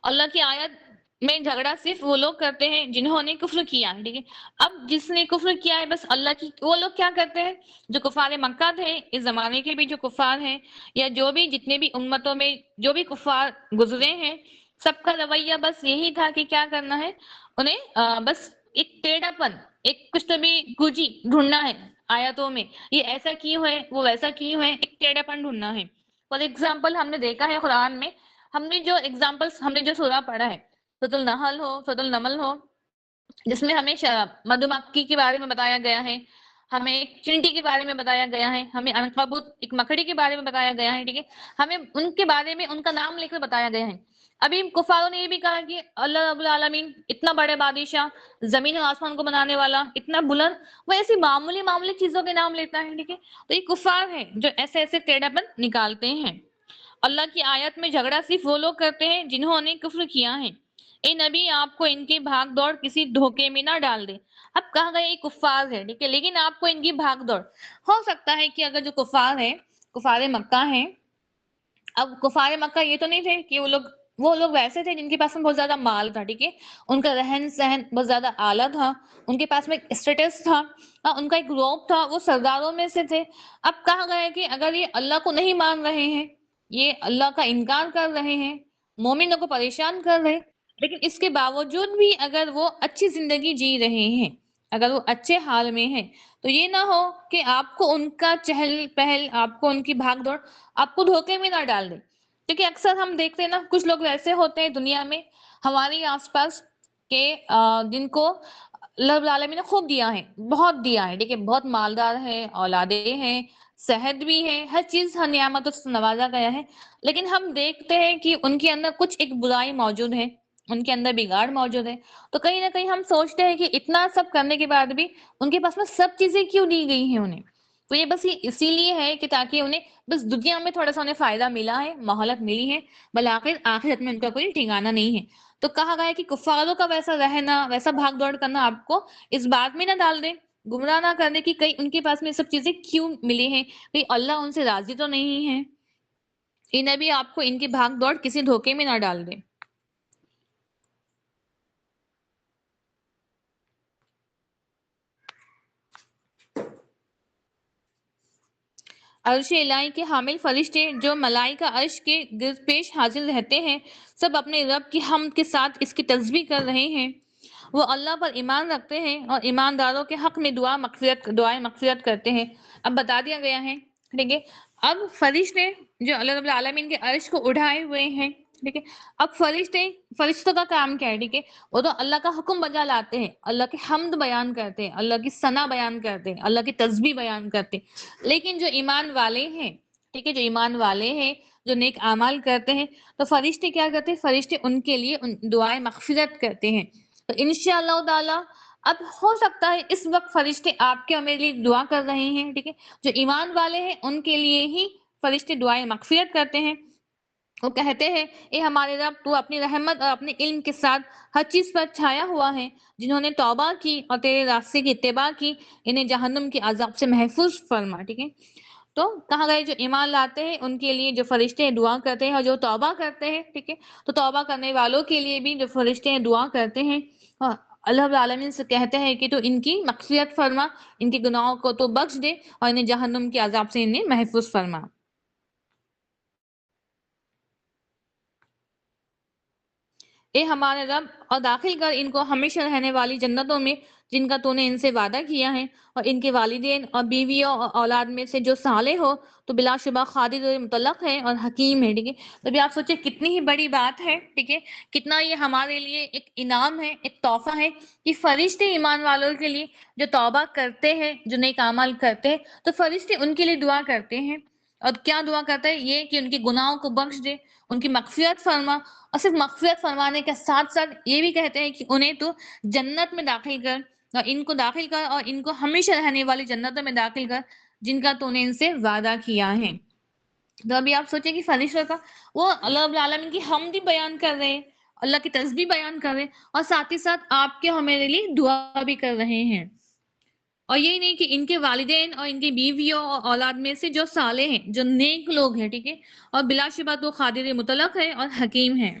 اللہ کی آیت میں جھگڑا صرف وہ لوگ کرتے ہیں جنہوں نے کفر کیا ہے، ٹھیک ہے، اب جس نے کفر کیا ہے بس اللہ کی، وہ لوگ کیا کرتے ہیں جو کفار مکہ تھے، اس زمانے کے بھی جو کفار ہیں یا جو بھی جتنے بھی امتوں میں جو بھی کفار گزرے ہیں، سب کا رویہ بس یہی تھا کہ کیا کرنا ہے انہیں، بس ایک ٹیڑھا پن، ایک کچھ تو بھی گوجی ڈھونڈنا ہے آیتوں میں، یہ ایسا کیوں ہے وہ ویسا کیوں ہے، ایک ٹیڑھا پن ڈھونڈنا ہے۔ فار ایگزامپل ہم نے دیکھا ہے قرآن میں، ہم نے جو ایگزامپلس، ہم نے جو سورہ پڑھا ہے، سورۃ النحل ہو، سورۃ النمل ہو، جس میں ہمیں مدھو مکھی کے بارے میں بتایا گیا ہے، ہمیں ایک چینٹی کے بارے میں بتایا گیا ہے، ہمیں عنکبوت ایک مکڑی کے بارے میں بتایا گیا ہے، ٹھیک ہے، ہمیں ان کے بارے میں ان کا نام لے کر بتایا گیا ہے۔ ابھی کفاروں نے یہ بھی کہا کہ اللہ رب العالمین اتنا بڑے بادشاہ، زمین اور آسمان کو بنانے والا، اتنا بلند، وہ ایسی معمولی معمولی چیزوں کے نام لیتا ہے، ٹھیک ہے، تو یہ کفار ہے جو ایسے ایسے ٹیڑھا پن نکالتے ہیں۔ اللہ کی آیت میں جھگڑا صرف وہ لوگ کرتے ہیں جنہوں نے کفر کیا ہے، اے نبی آپ کو ان کی بھاگ دوڑ کسی دھوکے میں نہ ڈال دے۔ اب کہا گیا یہ کفار ہے، ٹھیک ہے، لیکن آپ کو ان کی بھاگ دوڑ، ہو سکتا ہے کہ اگر جو کفار ہے، کفار مکہ ہیں، اب کفار مکہ یہ تو نہیں تھے کہ وہ لوگ ویسے تھے جن کے پاس میں بہت زیادہ مال تھا، ٹھیک ہے، ان کا رہن سہن بہت زیادہ اعلیٰ تھا، ان کے پاس میں ایک اسٹیٹس تھا، ان کا ایک گروپ تھا، وہ سرداروں میں سے تھے۔ اب کہا گیا ہے کہ اگر یہ اللہ کو نہیں مان رہے ہیں، یہ اللہ کا انکار کر رہے ہیں، مومنوں کو پریشان کر رہے، لیکن اس کے باوجود بھی اگر وہ اچھی زندگی جی رہے ہیں، اگر وہ اچھے حال میں ہیں، تو یہ نہ ہو کہ آپ کو ان کا چہل پہل، آپ کو ان کی بھاگ دوڑ آپ کو دھوکے میں نہ ڈال دے، کیونکہ اکثر ہم دیکھتے ہیں نا کچھ لوگ ایسے ہوتے ہیں دنیا میں ہمارے آس پاس کہ جن کو اللہ رب العالمین نے خوب دیا ہے، بہت دیا ہے، ٹھیک ہے، بہت مالدار ہے، اولادیں ہیں، صحت بھی ہے، ہر چیز ہر نعمتوں سے نوازا گیا ہے، لیکن ہم دیکھتے ہیں کہ ان کے اندر کچھ ایک برائی موجود ہے، ان کے اندر بگاڑ موجود ہے، تو کہیں نہ کہیں ہم سوچتے ہیں کہ اتنا سب کرنے کے بعد بھی ان کے پاس میں سب چیزیں کیوں دی گئی ہیں انہیں، تو یہ بس یہ اسی لیے ہے کہ تاکہ انہیں بس دنیا میں تھوڑا سا انہیں فائدہ ملا ہے، مہلت ملی ہے، بلآخر آخرت میں ان کا کوئی ٹھکانہ نہیں ہے۔ تو کہا گیا ہے کہ کفاروں کا ویسا رہنا، ویسا بھاگ دوڑ کرنا آپ کو اس بات میں نہ ڈال دے، گمراہ نہ کر دے کہ کہیں ان کے پاس میں یہ سب چیزیں کیوں ملی ہیں، کہیں اللہ ان سے راضی تو نہیں ہے، انہیں بھی آپ کو ان کی بھاگ دوڑ کسی دھوکے میں نہ ڈال دے۔ عرش الہی کے حامل فرشتے جو ملائکہ عرش کے گرد پیش حاضر رہتے ہیں، سب اپنے رب کی حمد کے ساتھ اس کی تسبیح کر رہے ہیں، وہ اللہ پر ایمان رکھتے ہیں اور ایمانداروں کے حق میں دعائیں مغفرت کرتے ہیں۔ اب بتا دیا گیا ہے، ٹھیک ہے، اب فرشتے جو اللہ رب العالمین کے عرش کو اٹھائے ہوئے ہیں، ٹھیک ہے، اب فرشتوں کا کام کیا ہے، ٹھیک ہے، وہ تو اللہ کا حکم بجا لاتے ہیں، اللہ کی حمد بیان کرتے ہیں، اللہ کی ثنا بیان کرتے ہیں، اللہ کی تسبیح بیان کرتے ہیں، لیکن جو ایمان والے ہیں، ٹھیک ہے، جو ایمان والے ہیں، جو نیک اعمال کرتے ہیں، تو فرشتے کیا کرتے ہیں، فرشتے ان کے لیے دعائیں مغفرت کرتے ہیں۔ تو انشاءاللہ تعالی اب ہو سکتا ہے اس وقت فرشتے آپ کے اور میرے لیے دعا کر رہے ہیں، ٹھیک ہے، جو ایمان والے ہیں ان کے لیے ہی فرشتے دعائیں مغفرت کرتے ہیں، وہ کہتے ہیں اے ہمارے رب تو اپنی رحمت اور اپنے علم کے ساتھ ہر چیز پر چھایا ہوا ہے، جنہوں نے توبہ کی اور تیرے راستے کی اتباع کی انہیں جہنم کے عذاب سے محفوظ فرما، ٹھیک ہے، تو کہا گیا جو ایمان لاتے ہیں ان کے لیے جو فرشتے ہیں دعا کرتے ہیں، اور جو توبہ کرتے ہیں، ٹھیک ہے، تو توبہ کرنے والوں کے لیے بھی جو فرشتے ہیں دعا کرتے ہیں، اللہ رب العالمین سے کہتے ہیں کہ تو ان کی مغفرت فرما، ان کے گناہوں کو تو بخش دے اور انہیں جہنم کے عذاب سے انہیں محفوظ فرما۔ اے ہمارے رب، اور داخل کر ان کو ہمیشہ رہنے والی جنتوں میں جن کا تو نے ان سے وعدہ کیا ہے، اور ان کے والدین اور بیویوں اور اولاد میں سے جو صالح ہو تو بلا شبہ قادر و مطلق ہے اور حکیم ہے. ٹھیک ہے، تو ابھی آپ سوچیں کتنی ہی بڑی بات ہے. ٹھیک ہے، کتنا یہ ہمارے لیے ایک انعام ہے، ایک تحفہ ہے کہ فرشتے ایمان والوں کے لیے جو توبہ کرتے ہیں، جو نیک اعمال کرتے ہیں، تو فرشتے ان کے لیے دعا کرتے ہیں. اور کیا دعا کرتا ہے؟ یہ کہ ان کے گناہوں کو بخش دے، ان کی مغفرت فرما، اور صرف مغفرت فرمانے کے ساتھ ساتھ یہ بھی کہتے ہیں کہ انہیں تو جنت میں داخل کر، اور ان کو داخل کر، اور ان کو ہمیشہ رہنے والی جنتوں میں داخل کر جن کا تو نے ان سے وعدہ کیا ہے. تو ابھی آپ سوچیں کہ فرشتوں کا وہ اللہ رب العالمین کی حمد بیان کر رہے ہیں، اللہ کی تسبیح بیان کر رہے ہیں، اور ساتھ ہی ساتھ آپ کے ہمارے لیے دعا بھی کر رہے ہیں. اور یہی نہیں کہ ان کے والدین اور ان کی بیویوں اور اولاد میں سے جو صالح ہیں، جو نیک لوگ ہیں، ٹھیک ہے، اور بلا شبہ تو قادر مطلق ہے اور حکیم ہے.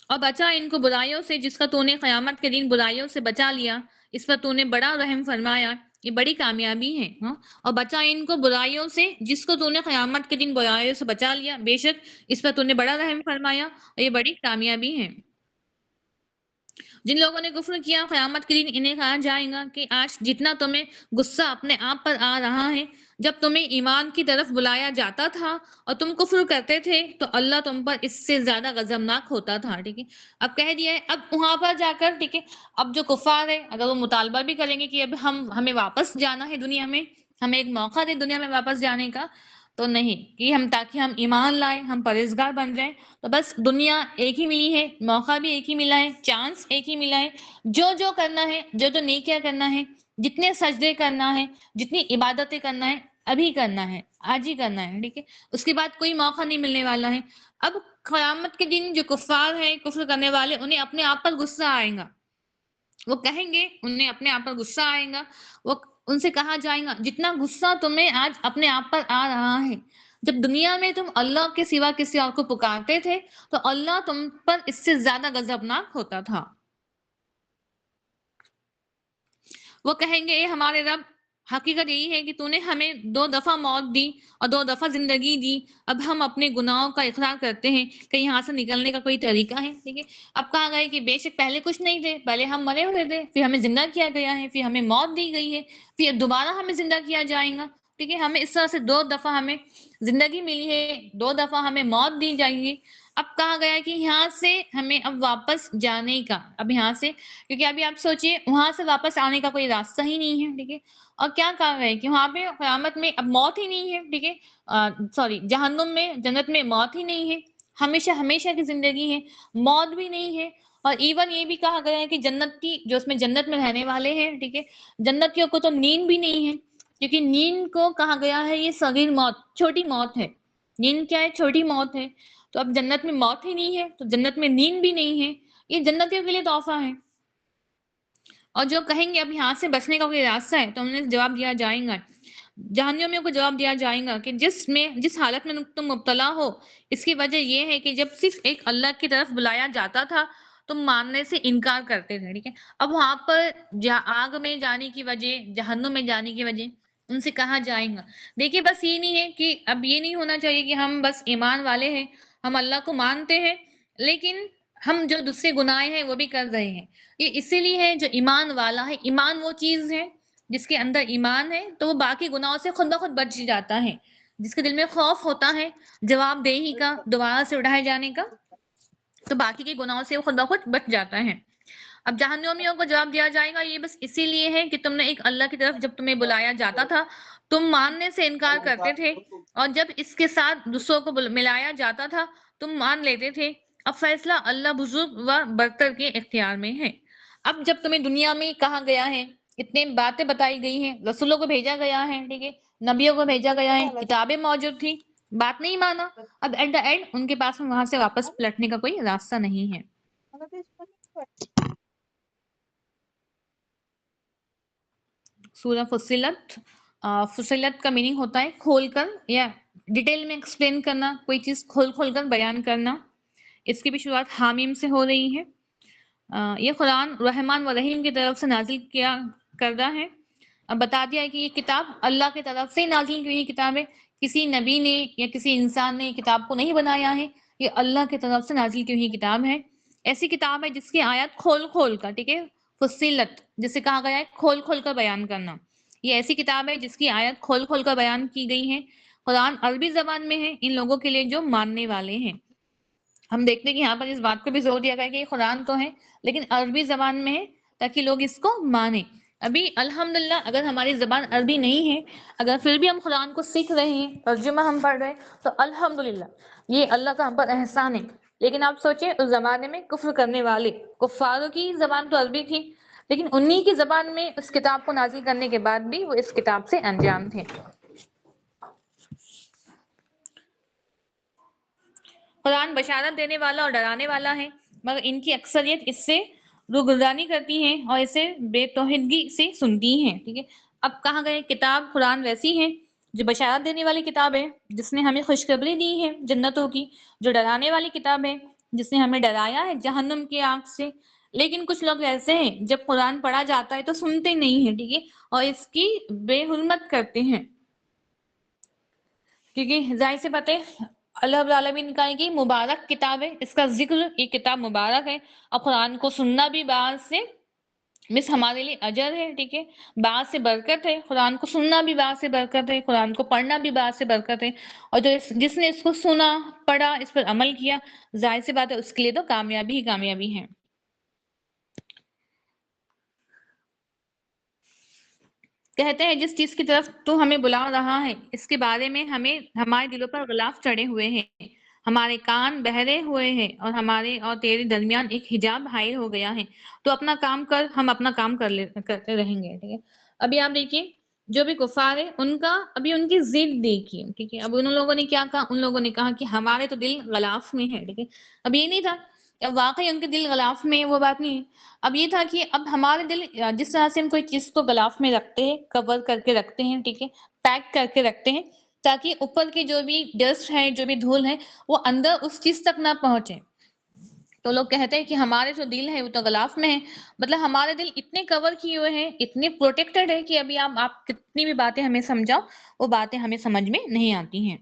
اور بچا ان کو برائیوں سے جس کا تو نے قیامت کے دن برائیوں سے بچا لیا، اس پر تو نے بڑا رحم فرمایا، یہ بڑی کامیابی ہے. ہاں، اور بچا ان کو برائیوں سے جس کو تو نے قیامت کے دن برائیوں سے بچا لیا، بے شک اس پر تو نے بڑا رحم فرمایا اور یہ بڑی کامیابی ہے. جن لوگوں نے کفر کیا، قیامت کے دن انہیں کہا جائے گا کہ آج جتنا تمہیں غصہ اپنے آپ پر آ رہا ہے، جب تمہیں ایمان کی طرف بلایا جاتا تھا اور تم کفر کرتے تھے تو اللہ تم پر اس سے زیادہ غضبناک ہوتا تھا. ٹھیک ہے، اب کہہ دیا ہے، اب وہاں پر جا کر، ٹھیک ہے، اب جو کفار ہے اگر وہ مطالبہ بھی کریں گے کہ اب ہمیں واپس جانا ہے دنیا میں، ہمیں ایک موقع دے دنیا میں واپس جانے کا، تو نہیں، کہ تاکہ ہم ایمان لائیں، ہم پرہیزگار بن جائیں، تو بس دنیا ایک ہی ملی ہے، موقع بھی ایک ہی ملا ہے، چانس ایک ہی ملا ہے. جو کرنا ہے، جو نیکیاں کرنا ہے، جتنے سجدے کرنا ہے، جتنی عبادتیں کرنا ہے، ابھی کرنا ہے، آج ہی کرنا ہے. ٹھیک ہے، اس کے بعد کوئی موقع نہیں ملنے والا ہے. اب قیامت کے دن جو کفار ہیں، کفر کرنے والے، انہیں اپنے آپ پر غصہ آئے گا. وہ کہیں گے، انہیں اپنے آپ پر غصہ آئے گا، وہ ان سے کہا جائے گا جتنا غصہ تمہیں آج اپنے آپ پر آ رہا ہے، جب دنیا میں تم اللہ کے سوا کسی اور کو پکارتے تھے تو اللہ تم پر اس سے زیادہ غضبناک ہوتا تھا. وہ کہیں گے، اے ہمارے رب، حقیقت یہی ہے کہ تو نے ہمیں 2 دفعہ موت دی اور 2 دفعہ زندگی دی، اب ہم اپنے گناہوں کا اقرار کرتے ہیں کہ یہاں سے نکلنے کا کوئی طریقہ ہے. ٹھیک ہے، اب کہا گیا کہ بے شک پہلے کچھ نہیں تھے، پہلے ہم مرے ہوئے تھے، پھر ہمیں زندہ کیا گیا ہے، پھر ہمیں موت دی گئی ہے، پھر دوبارہ ہمیں زندہ کیا جائے گا. ٹھیک ہے، ہمیں اس طرح سے 2 دفعہ ہمیں زندگی ملی ہے، 2 دفعہ ہمیں موت دی جائے گی. اب کہا گیا کہ یہاں سے ہمیں اب واپس جانے کا، اب یہاں سے، کیونکہ ابھی آپ سوچئے وہاں سے واپس آنے کا کوئی راستہ ہی نہیں ہے. ٹھیک ہے، اور کیا کہا گیا ہے کہ وہاں پہ قیامت میں اب موت ہی نہیں ہے. ٹھیک ہے، سوری، جہنم میں، جنت میں موت ہی نہیں ہے، ہمیشہ ہمیشہ کی زندگی ہے، موت بھی نہیں ہے. اور ایون یہ بھی کہا گیا ہے کہ جنت کی، جو اس میں جنت میں رہنے والے ہیں، ٹھیک ہے، جنتیوں کو تو نیند بھی نہیں ہے، کیونکہ نیند کو کہا گیا ہے یہ صغیر موت، چھوٹی موت ہے. نیند کیا ہے؟ چھوٹی موت ہے. تو اب جنت میں موت ہی نہیں ہے تو جنت میں نیند بھی نہیں ہے، یہ جنتیوں کے لیے تحفہ ہے. اور جو کہیں گے اب یہاں سے بچنے کا کوئی راستہ ہے، تو انہیں جواب دیا جائے گا، جہنمیوں کو جواب دیا جائے گا کہ جس حالت میں تم مبتلا ہو، اس کی وجہ یہ ہے کہ جب صرف ایک اللہ کی طرف بلایا جاتا تھا تم ماننے سے انکار کرتے تھے. ٹھیک ہے، اب وہاں پر آگ میں جانے کی وجہ، جہنم میں جانے کی وجہ ان سے کہا جائے گا. دیکھیے، بس یہ نہیں ہے کہ اب یہ نہیں ہونا چاہیے کہ ہم بس ایمان والے ہیں، ہم اللہ کو مانتے ہیں، لیکن ہم جو دوسرے گناہ ہیں وہ بھی کر رہے ہیں. یہ اسی لیے ہے، جو ایمان والا ہے، ایمان وہ چیز ہے جس کے اندر ایمان ہے تو وہ باقی گناہوں سے خود بخود بچ جاتا ہے. جس کے دل میں خوف ہوتا ہے جواب دہی کا، دوبارہ سے اٹھائے جانے کا، تو باقی کے گناہوں سے وہ خود بخود بچ جاتا ہے. اب جہنمیوں کو جواب دیا جائے گا، یہ بس اسی لیے ہے کہ تم نے ایک اللہ کی طرف جب تمہیں بلایا جاتا تھا تم ماننے سے انکار کرتے تھے، اور جب اس کے ساتھ دوسروں کو ملایا جاتا تھا تم مان لیتے تھے. اب فیصلہ اللہ بزرگ و برتر کے اختیار میں ہے. اب جب تمہیں دنیا میں کہا گیا ہے، اتنے باتیں بتائی گئی ہیں، رسولوں کو بھیجا گیا ہے، ٹھیک ہے، نبیوں کو بھیجا گیا ہے، کتابیں موجود تھی، بات نہیں مانا، اب ایٹ دا اینڈ ان کے پاس وہاں سے واپس پلٹنے کا کوئی راستہ نہیں ہے. سورہ فصلت، فصلت کا میننگ ہوتا ہے کھول کر یا ڈیٹیل میں ایکسپلین کرنا، کوئی چیز کھول کر بیان کرنا. اس کی بھی شروعات حامیم سے ہو رہی ہے. یہ قرآن رحمان و رحیم کی طرف سے نازل کیا کردہ ہے. اب بتا دیا ہے کہ یہ کتاب اللہ کی طرف سے نازل کی ہوئی کتاب ہے، کسی نبی نے یا کسی انسان نے کتاب کو نہیں بنایا ہے، یہ اللہ کی طرف سے نازل کی ہوئی کتاب ہے. ایسی کتاب ہے جس کی آیات کھول کھول کر، ٹھیک ہے، فصیلت جسے کہا گیا ہے کھول کھول کر بیان کرنا. یہ ایسی کتاب ہے جس کی آیات کھول کھول کر بیان کی گئی ہیں. قرآن عربی زبان میں ہے ان لوگوں کے لیے جو ماننے والے ہیں. ہم دیکھتے ہیں کہ یہاں پر اس بات کو بھی زور دیا گیا ہے کہ یہ قرآن تو ہے لیکن عربی زبان میں ہے تاکہ لوگ اس کو مانیں. ابھی الحمدللہ اگر ہماری زبان عربی نہیں ہے، اگر پھر بھی ہم قرآن کو سیکھ رہے ہیں، ترجمہ ہم پڑھ رہے ہیں، تو الحمدللہ یہ اللہ کا ہم پر احسان ہے. لیکن آپ سوچیں اس زمانے میں کفر کرنے والے کفاروں کی زبان تو عربی تھی، لیکن انہی کی زبان میں اس کتاب کو نازل کرنے کے بعد بھی وہ اس کتاب سے انجام تھے. قرآن بشارت دینے والا اور ڈرانے والا ہے، مگر ان کی اکثریت اس سے روگردانی کرتی ہیں اور اسے بے توحیدگی سے سنتی ہیں. ٹھیک ہے، اب کہا گیا کتاب قرآن ویسی ہے جو بشارت دینے والی کتاب ہے جس نے ہمیں خوشخبری دی ہے جنتوں کی، جو ڈرانے والی کتاب ہے جس نے ہمیں ڈرایا ہے جہنم کی آگ سے. لیکن کچھ لوگ ایسے ہیں جب قرآن پڑھا جاتا ہے تو سنتے نہیں ہیں، ٹھیک ہے، اور اس کی بے حرمت کرتے ہیں. کیونکہ ظاہر سی بات ہے اللہ رب العالمین کا کہ مبارک کتاب ہے، اس کا ذکر، یہ کتاب مبارک ہے. اور قرآن کو سننا بھی بعض سے ہمارے لیے اجر ہے، ٹھیک ہے، بعض سے برکت ہے. قرآن کو سننا بھی بعض سے برکت ہے، قرآن کو پڑھنا بھی بعض سے برکت ہے. اور جس نے اس کو سنا، پڑھا، اس پر عمل کیا، ظاہر سی بات ہے اس کے لیے تو کامیابی ہی کامیابی ہے. کہتے ہیں جس چیز کی طرف تو ہمیں بلا رہا ہے اس کے بارے میں ہمیں ہمارے دلوں پر غلاف چڑھے ہوئے ہیں، ہمارے کان بہرے ہوئے ہیں، اور ہمارے اور تیرے درمیان ایک حجاب حائل ہو گیا ہے. تو اپنا کام کر، ہم اپنا کام کرتے رہیں گے. ٹھیک ہے، ابھی آپ دیکھیے جو بھی کفار ہے ان کا ابھی ان کی ضد دیکھیے. ٹھیک ہے، اب ان لوگوں نے کیا کہا، ان لوگوں نے کہا کہ ہمارے تو دل غلاف میں ہے. ٹھیک ہے، اب یہ نہیں تھا اب واقعی ان کے دل غلاف میں، وہ بات نہیں ہے. اب یہ تھا کہ اب ہمارے دل جس طرح سے ہم کوئی چیز کو غلاف میں رکھتے ہیں، کور کر کے رکھتے ہیں، ٹھیک ہے، پیک کر کے رکھتے ہیں تاکہ اوپر کی جو بھی ڈسٹ ہے، جو بھی دھول ہے، وہ اندر اس چیز تک نہ پہنچے. تو لوگ کہتے ہیں کہ ہمارے جو دل ہے وہ تو غلاف میں ہے، مطلب ہمارے دل اتنے کور کیے ہوئے ہیں، اتنے پروٹیکٹڈ ہے کہ ابھی آپ کتنی بھی باتیں ہمیں سمجھاؤ وہ باتیں ہمیں سمجھ میں نہیں آتی ہیں.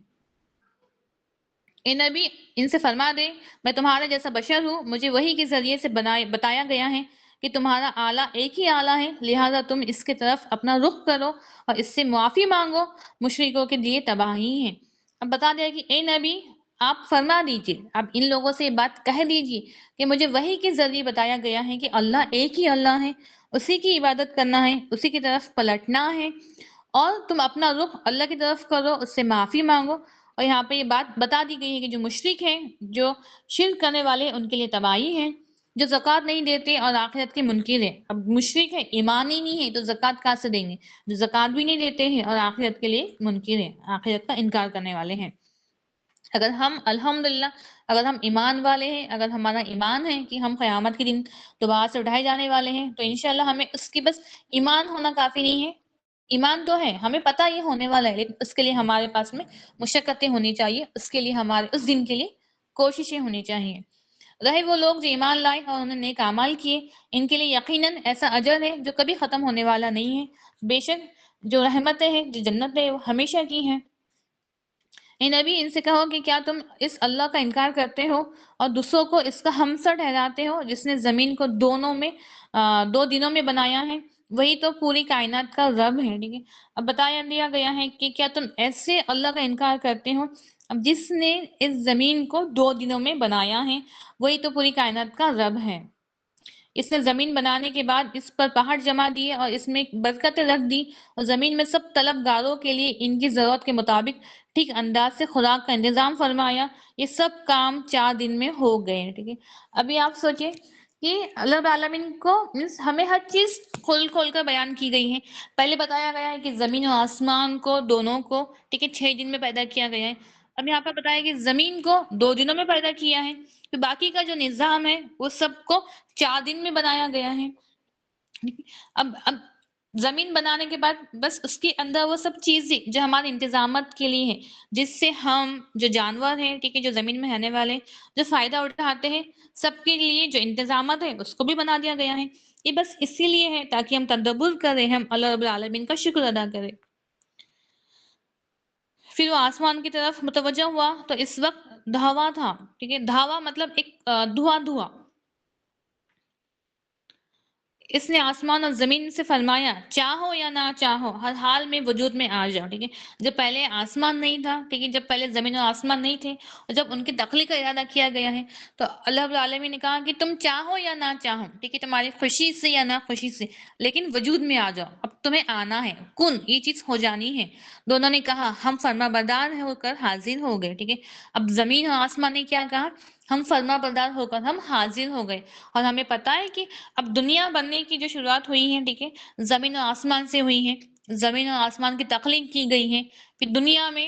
اے نبی ان سے فرما دے میں تمہارا جیسا بشر ہوں، مجھے وحی کے ذریعے سے بتایا گیا ہے کہ تمہارا آلہ ایک ہی آلہ ہے، لہٰذا تم اس کے طرف اپنا رخ کرو اور اس سے معافی مانگو، مشرکوں کے لیے تباہی ہے. اب بتا دیا کہ اے نبی آپ فرما دیجئے، اب ان لوگوں سے یہ بات کہہ دیجئے کہ مجھے وحی کے ذریعے بتایا گیا ہے کہ اللہ ایک ہی اللہ ہے، اسی کی عبادت کرنا ہے، اسی کی طرف پلٹنا ہے، اور تم اپنا رخ اللہ کی طرف کرو، اس سے معافی مانگو. اور یہاں پہ یہ بات بتا دی گئی ہے کہ جو مشرک ہیں، جو شرک کرنے والے، ان کے لیے تباہی ہے، جو زکوٰۃ نہیں دیتے اور آخرت کے منکر ہیں. اب مشرک ہے، ایمان ہی نہیں ہے تو زکوٰۃ کہاں سے دیں گے؟ جو زکوٰۃ بھی نہیں دیتے ہیں اور آخرت کے لیے منکر ہیں، آخرت کا انکار کرنے والے ہیں. اگر ہم الحمدللہ اگر ہم ایمان والے ہیں، اگر ہمارا ایمان ہے کہ ہم قیامت کے دن دوبارہ سے اٹھائے جانے والے ہیں، تو انشاءاللہ ہمیں اس کی بس ایمان ہونا کافی نہیں ہے. ایمان تو ہے، ہمیں پتہ یہ ہونے والا ہے، لیکن اس کے لیے ہمارے پاس میں مشقتیں ہونی چاہیے، اس کے لیے ہمارے اس دن کے لیے کوششیں ہونی چاہیے. رہے وہ لوگ جو ایمان لائے اور انہوں نے نیک اعمال کیے، ان کے لیے یقیناً ایسا اجر ہے جو کبھی ختم ہونے والا نہیں ہے. بے شک جو رحمتیں ہیں، جو جنتیں، وہ ہمیشہ کی ہیں. اے نبی ان سے کہو کہ کیا تم اس اللہ کا انکار کرتے ہو اور دوسروں کو اس کا ہمسر ٹھہراتے ہو جس نے زمین کو 2 دنوں میں بنایا ہے، وہی تو پوری کائنات کا رب ہے. ٹھیک ہے، اب بتایا دیا گیا ہے کہ کیا تم ایسے اللہ کا انکار کرتے ہو اب جس نے اس زمین کو 2 دنوں میں بنایا ہے، وہی تو پوری کائنات کا رب ہے. اس نے زمین بنانے کے بعد اس پر پہاڑ جما دیے اور اس میں برکتیں رکھ دی، اور زمین میں سب طلبگاروں کے لیے ان کی ضرورت کے مطابق ٹھیک انداز سے خوراک کا انتظام فرمایا. یہ سب کام 4 دن میں ہو گئے. ٹھیک ہے، ابھی آپ سوچیں کہ اللہ رب العالمین کو ہمیں ہر چیز کھول کھول کر بیان کی گئی ہے. پہلے بتایا گیا ہے کہ زمین و آسمان کو دونوں کو ٹھیک ہے 6 دن میں پیدا کیا گیا ہے. اب یہاں پر بتایا کہ زمین کو 2 دنوں میں پیدا کیا ہے، تو باقی کا جو نظام ہے وہ سب کو 4 دن میں بنایا گیا ہے. اب زمین بنانے کے بعد بس اس کے اندر وہ سب چیزیں جو ہمارے انتظامات کے لیے ہیں، جس سے ہم جو جانور ہیں ٹھیک ہے جو زمین میں رہنے والے جو فائدہ اٹھاتے ہیں، سب کے لیے جو انتظامات ہیں اس کو بھی بنا دیا گیا ہے. یہ بس اسی لیے ہے تاکہ ہم تدبر کریں، ہم اللہ رب العالمین کا شکر ادا کریں. پھر وہ آسمان کی طرف متوجہ ہوا تو اس وقت دھاوا تھا، ٹھیک ہے، دھاوا مطلب ایک دھواں دھواں. اس نے آسمان اور زمین سے فرمایا چاہو یا نہ چاہو ہر حال میں وجود میں آ جاؤ، ٹھیک ہے. جب پہلے آسمان نہیں تھا، ٹھیک ہے، جب پہلے زمین اور آسمان نہیں تھے اور جب ان کی تخلیق کا ارادہ کیا گیا ہے تو اللہ رب العالمین نے کہا کہ تم چاہو یا نہ چاہو، ٹھیک ہے، تمہاری خوشی سے یا نہ خوشی سے، لیکن وجود میں آ جاؤ، اب تمہیں آنا ہے، کن یہ چیز ہو جانی ہے. دونوں نے کہا ہم فرما بردار ہو کر حاضر ہو گئے، ٹھیک ہے. اب زمین اور آسمان نے کیا کہا؟ ہم فرما بردار ہو کر ہم حاضر ہو گئے. اور ہمیں پتا ہے کہ اب دنیا بننے کی جو شروعات ہوئی ہے، ٹھیک ہے، زمین و آسمان سے ہوئی ہے، زمین و آسمان کی تخلیق کی گئی ہے. پھر دنیا میں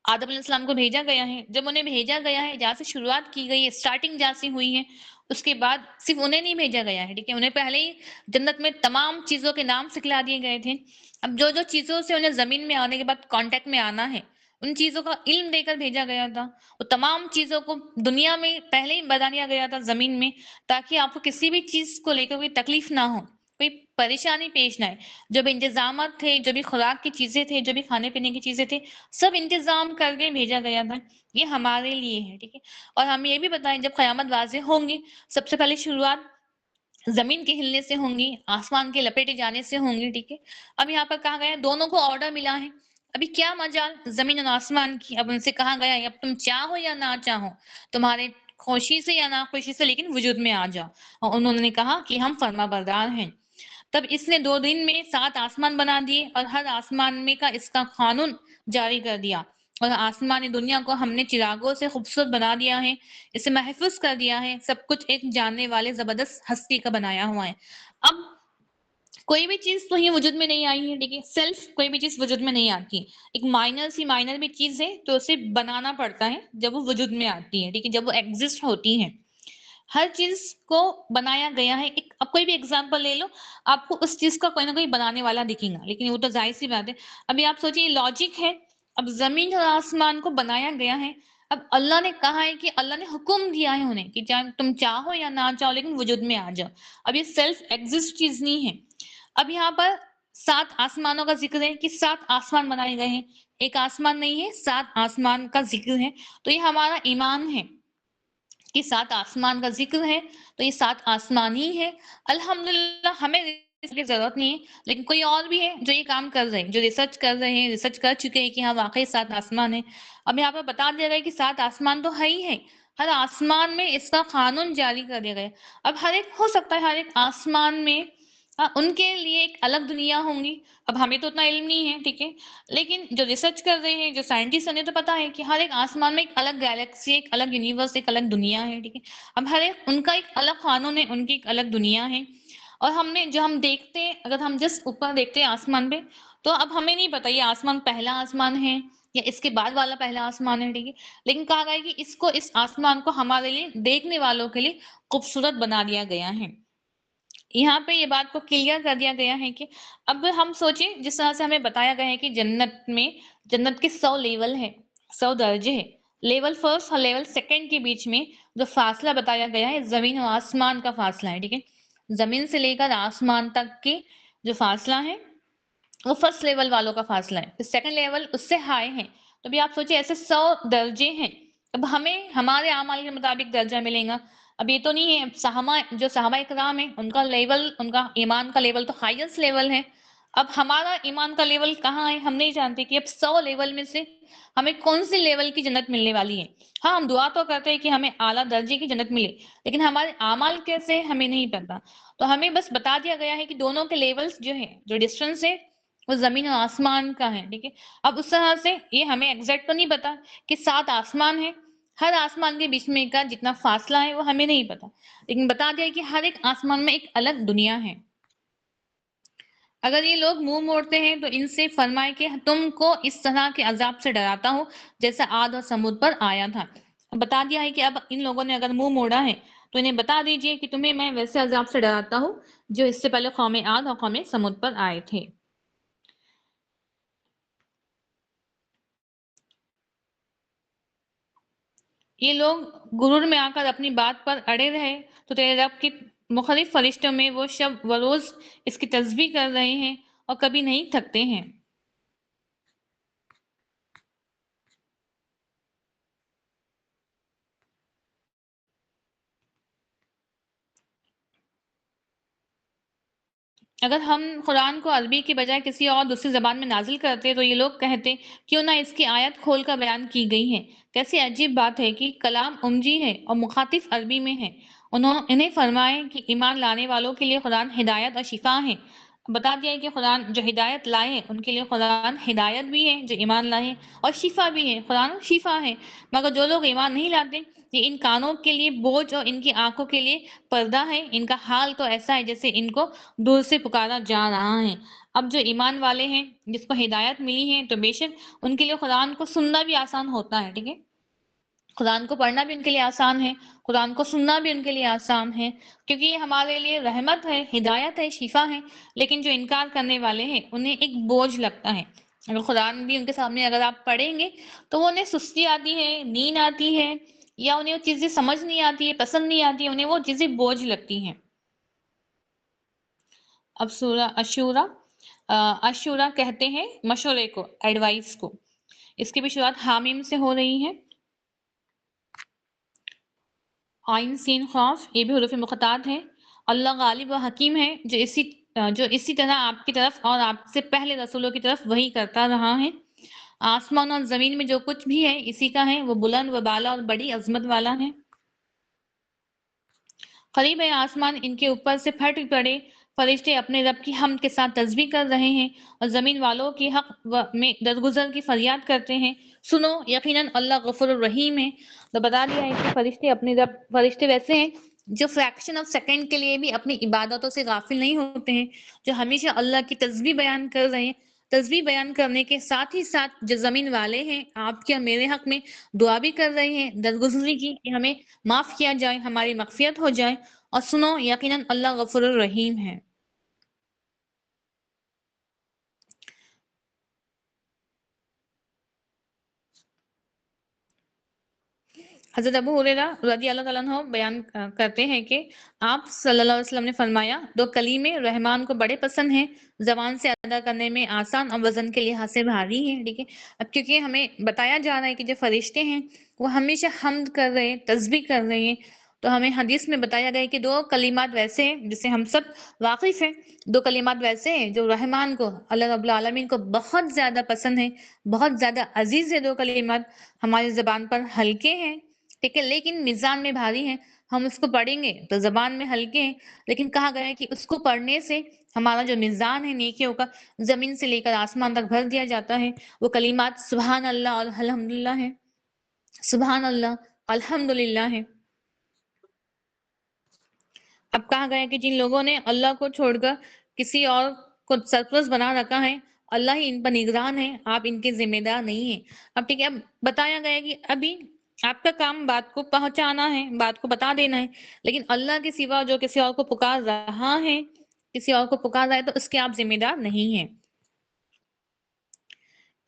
آدم علیہ السلام کو بھیجا گیا ہے. جب انہیں بھیجا گیا ہے، جہاں سے شروعات کی گئی ہے، اسٹارٹنگ جہاں سے ہوئی ہے، اس کے بعد صرف انہیں نہیں بھیجا گیا ہے، ٹھیک ہے، انہیں پہلے ہی جنت میں تمام چیزوں کے نام سکھلا دیے گئے تھے. اب جو جو چیزوں سے انہیں زمین میں آنے کے بعد کانٹیکٹ میں آنا ہے، ان چیزوں کا علم دے کر بھیجا گیا تھا. وہ تمام چیزوں کو دنیا میں پہلے ہی بتا دیا گیا تھا زمین میں، تاکہ آپ کو کسی بھی چیز کو لے کر کوئی تکلیف نہ ہو، کوئی پریشانی پیش نہ آئے. جو بھی انتظامات تھے، جو بھی خوراک کی چیزیں تھے، جو بھی کھانے پینے کی چیزیں تھے، سب انتظام کر کے بھیجا گیا تھا. یہ ہمارے لیے ہے، ٹھیک ہے. اور ہم یہ بھی بتائیں جب قیامت واضح ہوں گی، سب سے پہلے شروعات زمین کے ہلنے سے ہوں گی، آسمان کے لپیٹے جانے سے ہوں گی، ٹھیک ہے. اب یہاں پر کہا گیا دونوں کو آرڈر ملا ہے. ابھی کیا مجال زمین اور آسمان کی؟ اب ان سے کہا گیا اب تم چاہو یا نہ چاہو، تمہارے خوشی سے یا نہ خوشی سے، لیکن وجود میں آ جاؤ. اور انہوں نے کہا کہ ہم فرما بردار ہیں. تب اس نے 2 دن میں 7 آسمان بنا دیے اور ہر آسمان میں کا اس کا قانون جاری کر دیا. اور آسمانی دنیا کو ہم نے چراغوں سے خوبصورت بنا دیا ہے، اسے محفوظ کر دیا ہے، سب کچھ ایک جاننے والے زبردست ہستی کا بنایا ہوا ہے. اب کوئی بھی چیز تو یہ وجود میں نہیں آئی ہے، ٹھیک ہے، سیلف کوئی بھی چیز وجود میں نہیں آتی. ایک مائنر بھی چیز ہے تو اسے بنانا پڑتا ہے جب وہ وجود میں آتی ہے، ٹھیک ہے، جب وہ ایگزسٹ ہوتی ہے. ہر چیز کو بنایا گیا ہے. اب کوئی بھی ایگزامپل لے لو، آپ کو اس چیز کا کوئی نہ کوئی بنانے والا دکھے گا، لیکن وہ تو ظاہر سی بات ہے. ابھی آپ سوچیے لاجک ہے. اب زمین اور آسمان کو بنایا گیا ہے، اب اللہ نے کہا ہے کہ اللہ نے حکم دیا ہے انہیں کہ تم چاہو یا نہ چاہو لیکن وجود میں آ جاؤ. اب یہ سیلف ایگزسٹ چیز نہیں ہے. اب یہاں پر 7 آسمانوں کا ذکر ہے کہ 7 آسمان بنائے گئے ہیں، ایک آسمان نہیں ہے، 7 آسمان کا ذکر ہے. تو یہ ہمارا ایمان ہے کہ 7 آسمان کا ذکر ہے، تو یہ 7 آسمان ہی ہے. الحمدللہ ہمیں اس کی ضرورت نہیں ہے، لیکن کوئی اور بھی ہے جو یہ کام کر رہے ہیں، جو ریسرچ کر رہے ہیں، ریسرچ کر چکے ہیں کہ ہاں واقعی 7 آسمان ہے. اب یہاں پر بتا دیا گیا کہ 7 آسمان تو ہے ہی ہے، ہر آسمان میں اس کا قانون جاری کر دیا گیا. اب ہر ایک ہو سکتا ہے ہر ایک آسمان میں ان کے لیے ایک الگ دنیا ہوں گی. اب ہمیں تو اتنا علم نہیں ہے، ٹھیک ہے، لیکن جو ریسرچ کر رہے ہیں، جو سائنٹسٹ انہیں تو پتا ہے کہ ہر ایک آسمان میں ایک الگ گیلیکسی، ایک الگ یونیورس، ایک الگ دنیا ہے، ٹھیک ہے. اب ہر ایک ان کا ایک الگ قانون ہے، ان کی ایک الگ دنیا ہے. اور ہم دیکھتے ہیں، اگر ہم جس اوپر دیکھتے ہیں آسمان پہ، تو اب ہمیں نہیں پتا یہ آسمان پہلا آسمان ہے یا اس کے بعد والا پہلا آسمان ہے، ٹھیک ہے. لیکن کہا گیا کہ اس آسمان کو ہمارے لیے، دیکھنے والوں کے لیے خوبصورت بنا دیا گیا ہے. یہاں پہ یہ بات کو کلیئر کر دیا گیا ہے کہ اب ہم سوچیں جس طرح سے ہمیں بتایا گیا ہے کہ جنت کے 100 لیول ہے، 100 درجے ہے. لیول فرسٹ اور لیول سیکنڈ کے بیچ میں جو فاصلہ بتایا گیا ہے زمین و آسمان کا فاصلہ ہے، ٹھیک ہے. زمین سے لے کر آسمان تک کے جو فاصلہ ہے وہ فرسٹ لیول والوں کا فاصلہ ہے. سیکنڈ لیول اس سے ہائی ہے. تو بھی آپ سوچیں ایسے 100 درجے ہیں. اب ہمیں ہمارے اعمال کے مطابق درجہ ملے گا. اب یہ تو نہیں ہے صحابہ اکرام ہیں، ان کا لیول، ان کا ایمان کا لیول تو ہائیسٹ لیول ہے. اب ہمارا ایمان کا لیول کہاں ہے ہم نہیں جانتے کہ اب 100 لیول میں سے ہمیں کون سی لیول کی جنت ملنے والی ہے. ہاں ہم دعا تو کرتے ہیں کہ ہمیں اعلیٰ درجے کی جنت ملے، لیکن ہمارے اعمال کیسے ہمیں نہیں پتا. تو ہمیں بس بتا دیا گیا ہے کہ دونوں کے لیولز جو ہیں، جو ڈسٹینس ہے وہ زمین و آسمان کا ہے، ٹھیک ہے. اب اس طرح سے یہ ہمیں ایگزیکٹ تو نہیں پتا کہ 7 آسمان ہے، ہر آسمان کے بیچ میں کا جتنا فاصلہ ہے وہ ہمیں نہیں پتا، لیکن بتا دیا کہ ہر ایک آسمان میں ایک الگ دنیا ہے. اگر یہ لوگ منہ موڑتے ہیں تو ان سے فرمائے کہ تم کو اس طرح کے عذاب سے ڈراتا ہوں جیسا عاد اور سمود پر آیا تھا. بتا دیا ہے کہ اب ان لوگوں نے اگر منہ موڑا ہے تو انہیں بتا دیجئے کہ تمہیں میں ویسے عذاب سے ڈراتا ہوں جو اس سے پہلے قوم عاد اور قوم سمود پر آئے تھے. یہ لوگ غرور میں آ کر اپنی بات پر اڑے رہے تو تیرے رب کی مختلف فرشتوں میں وہ شب و روز اس کی تسبیح کر رہے ہیں اور کبھی نہیں تھکتے ہیں. اگر ہم قرآن کو عربی کے بجائے کسی اور دوسری زبان میں نازل کرتے تو یہ لوگ کہتے کیوں نہ اس کی آیت کھول کر بیان کی گئی ہے. کیسی عجیب بات ہے کہ کلام امجی ہے اور مخاطب عربی میں ہے. انہیں فرمائے کہ ایمان لانے والوں کے لیے قرآن ہدایت اور شفا ہے. بتا دیا ہے کہ قرآن جو ہدایت لائے ہیں ان کے لیے قرآن ہدایت بھی ہے، جو ایمان لائے اور شفا بھی ہے، قرآن شفا ہے. مگر جو لوگ ایمان نہیں لاتے یہ ان کانوں کے لیے بوجھ اور ان کی آنکھوں کے لیے پردہ ہے. ان کا حال تو ایسا ہے جیسے ان کو دور سے پکارا جا رہا ہے. اب جو ایمان والے ہیں جس کو ہدایت ملی ہے تو بے شک ان کے لیے قرآن کو سننا بھی آسان ہوتا ہے. ٹھیک ہے، قرآن کو پڑھنا بھی ان کے لیے آسان ہے، قرآن کو سننا بھی ان کے لیے آسان ہے، کیونکہ یہ ہمارے لیے رحمت ہے، ہدایت ہے، شفا ہے. لیکن جو انکار کرنے والے ہیں انہیں ایک بوجھ لگتا ہے. اگر قرآن بھی ان کے سامنے اگر آپ پڑھیں گے تو وہ انہیں سستی آتی ہے، نیند آتی ہے، یا انہیں وہ چیزیں سمجھ نہیں آتی ہے، پسند نہیں آتی ہے، انہیں وہ چیزیں بوجھ لگتی ہیں. اب سورہ اشورا کہتے ہیں مشورے کو، ایڈوائس کو. اس کی بھی شروعات حامیم سے ہو رہی ہے. آئین سین خاف، یہ بھی حروف مقطعات ہے. اللہ غالب و حکیم ہے جو اسی طرح آپ کی طرف اور آپ سے پہلے رسولوں کی طرف وحی کرتا رہا ہے. آسمان اور زمین میں جو کچھ بھی ہے اسی کا ہے، وہ بلند و بالا اور بڑی عظمت والا ہے. قریب ہے آسمان ان کے اوپر سے پھٹ پڑے، فرشتے اپنے رب کی حمد کے ساتھ تسبیح کر رہے ہیں اور زمین والوں کی حق میں درگزر کی فریاد کرتے ہیں. سنو، یقیناً اللہ غفور الرحیم ہے. تو بتا دیا ہے کہ فرشتے ویسے ہیں جو فریکشن آف سیکنڈ کے لیے بھی اپنی عبادتوں سے غافل نہیں ہوتے ہیں، جو ہمیشہ اللہ کی تسبیح بیان کر رہے ہیں. تسبیح بیان کرنے کے ساتھ ہی ساتھ جو زمین والے ہیں آپ کے اور میرے حق میں دعا بھی کر رہے ہیں درگزری کی کہ ہمیں معاف کیا جائے، ہماری مغفرت ہو جائے. اور سنو، یقیناً اللہ غفور الرحیم ہے. حضرت ابو ہریرہ رضی اللہ تعالیٰ عنہ بیان کرتے ہیں کہ آپ صلی اللہ علیہ وسلم نے فرمایا، دو کلمے رحمان کو بڑے پسند ہیں، زبان سے ادا کرنے میں آسان اور وزن کے لحاظ سے بھاری ہیں. ٹھیک ہے، اب کیونکہ ہمیں بتایا جا رہا ہے کہ جو فرشتے ہیں وہ ہمیشہ حمد کر رہے ہیں، تسبیح کر رہے ہیں، تو ہمیں حدیث میں بتایا گیا ہے کہ دو کلمات ویسے ہیں جس سے ہم سب واقف ہیں. دو کلمات ویسے ہیں جو رحمان کو، اللہ رب العالمین کو بہت زیادہ پسند ہیں، بہت زیادہ عزیز ہے. دو کلمات ہماری زبان پر ہلکے ہیں، ٹھیک ہے، لیکن میزان میں بھاری ہیں. ہم اس کو پڑھیں گے تو زبان میں ہلکے ہیں، لیکن کہا گیا ہے کہ اس کو پڑھنے سے ہمارا جو میزان ہے نیکیوں کا زمین سے لے کر آسمان تک بھر دیا جاتا ہے. وہ کلمات سبحان اللہ اور الحمدللہ ہے، سبحان اللہ الحمدللہ ہے. اب کہا گیا کہ جن لوگوں نے اللہ کو چھوڑ کر کسی اور کو سرپرست بنا رکھا ہے، اللہ ہی ان پر نگران ہے، آپ ان کے ذمہ دار نہیں ہیں. اب ٹھیک ہے، اب بتایا گیا کہ ابھی آپ کا کام بات کو پہنچانا ہے، بات کو بتا دینا ہے، لیکن اللہ کے سوا جو کسی اور کو پکار رہا ہے، کسی اور کو پکار رہا ہے، تو اس کے آپ ذمہ دار نہیں ہیں.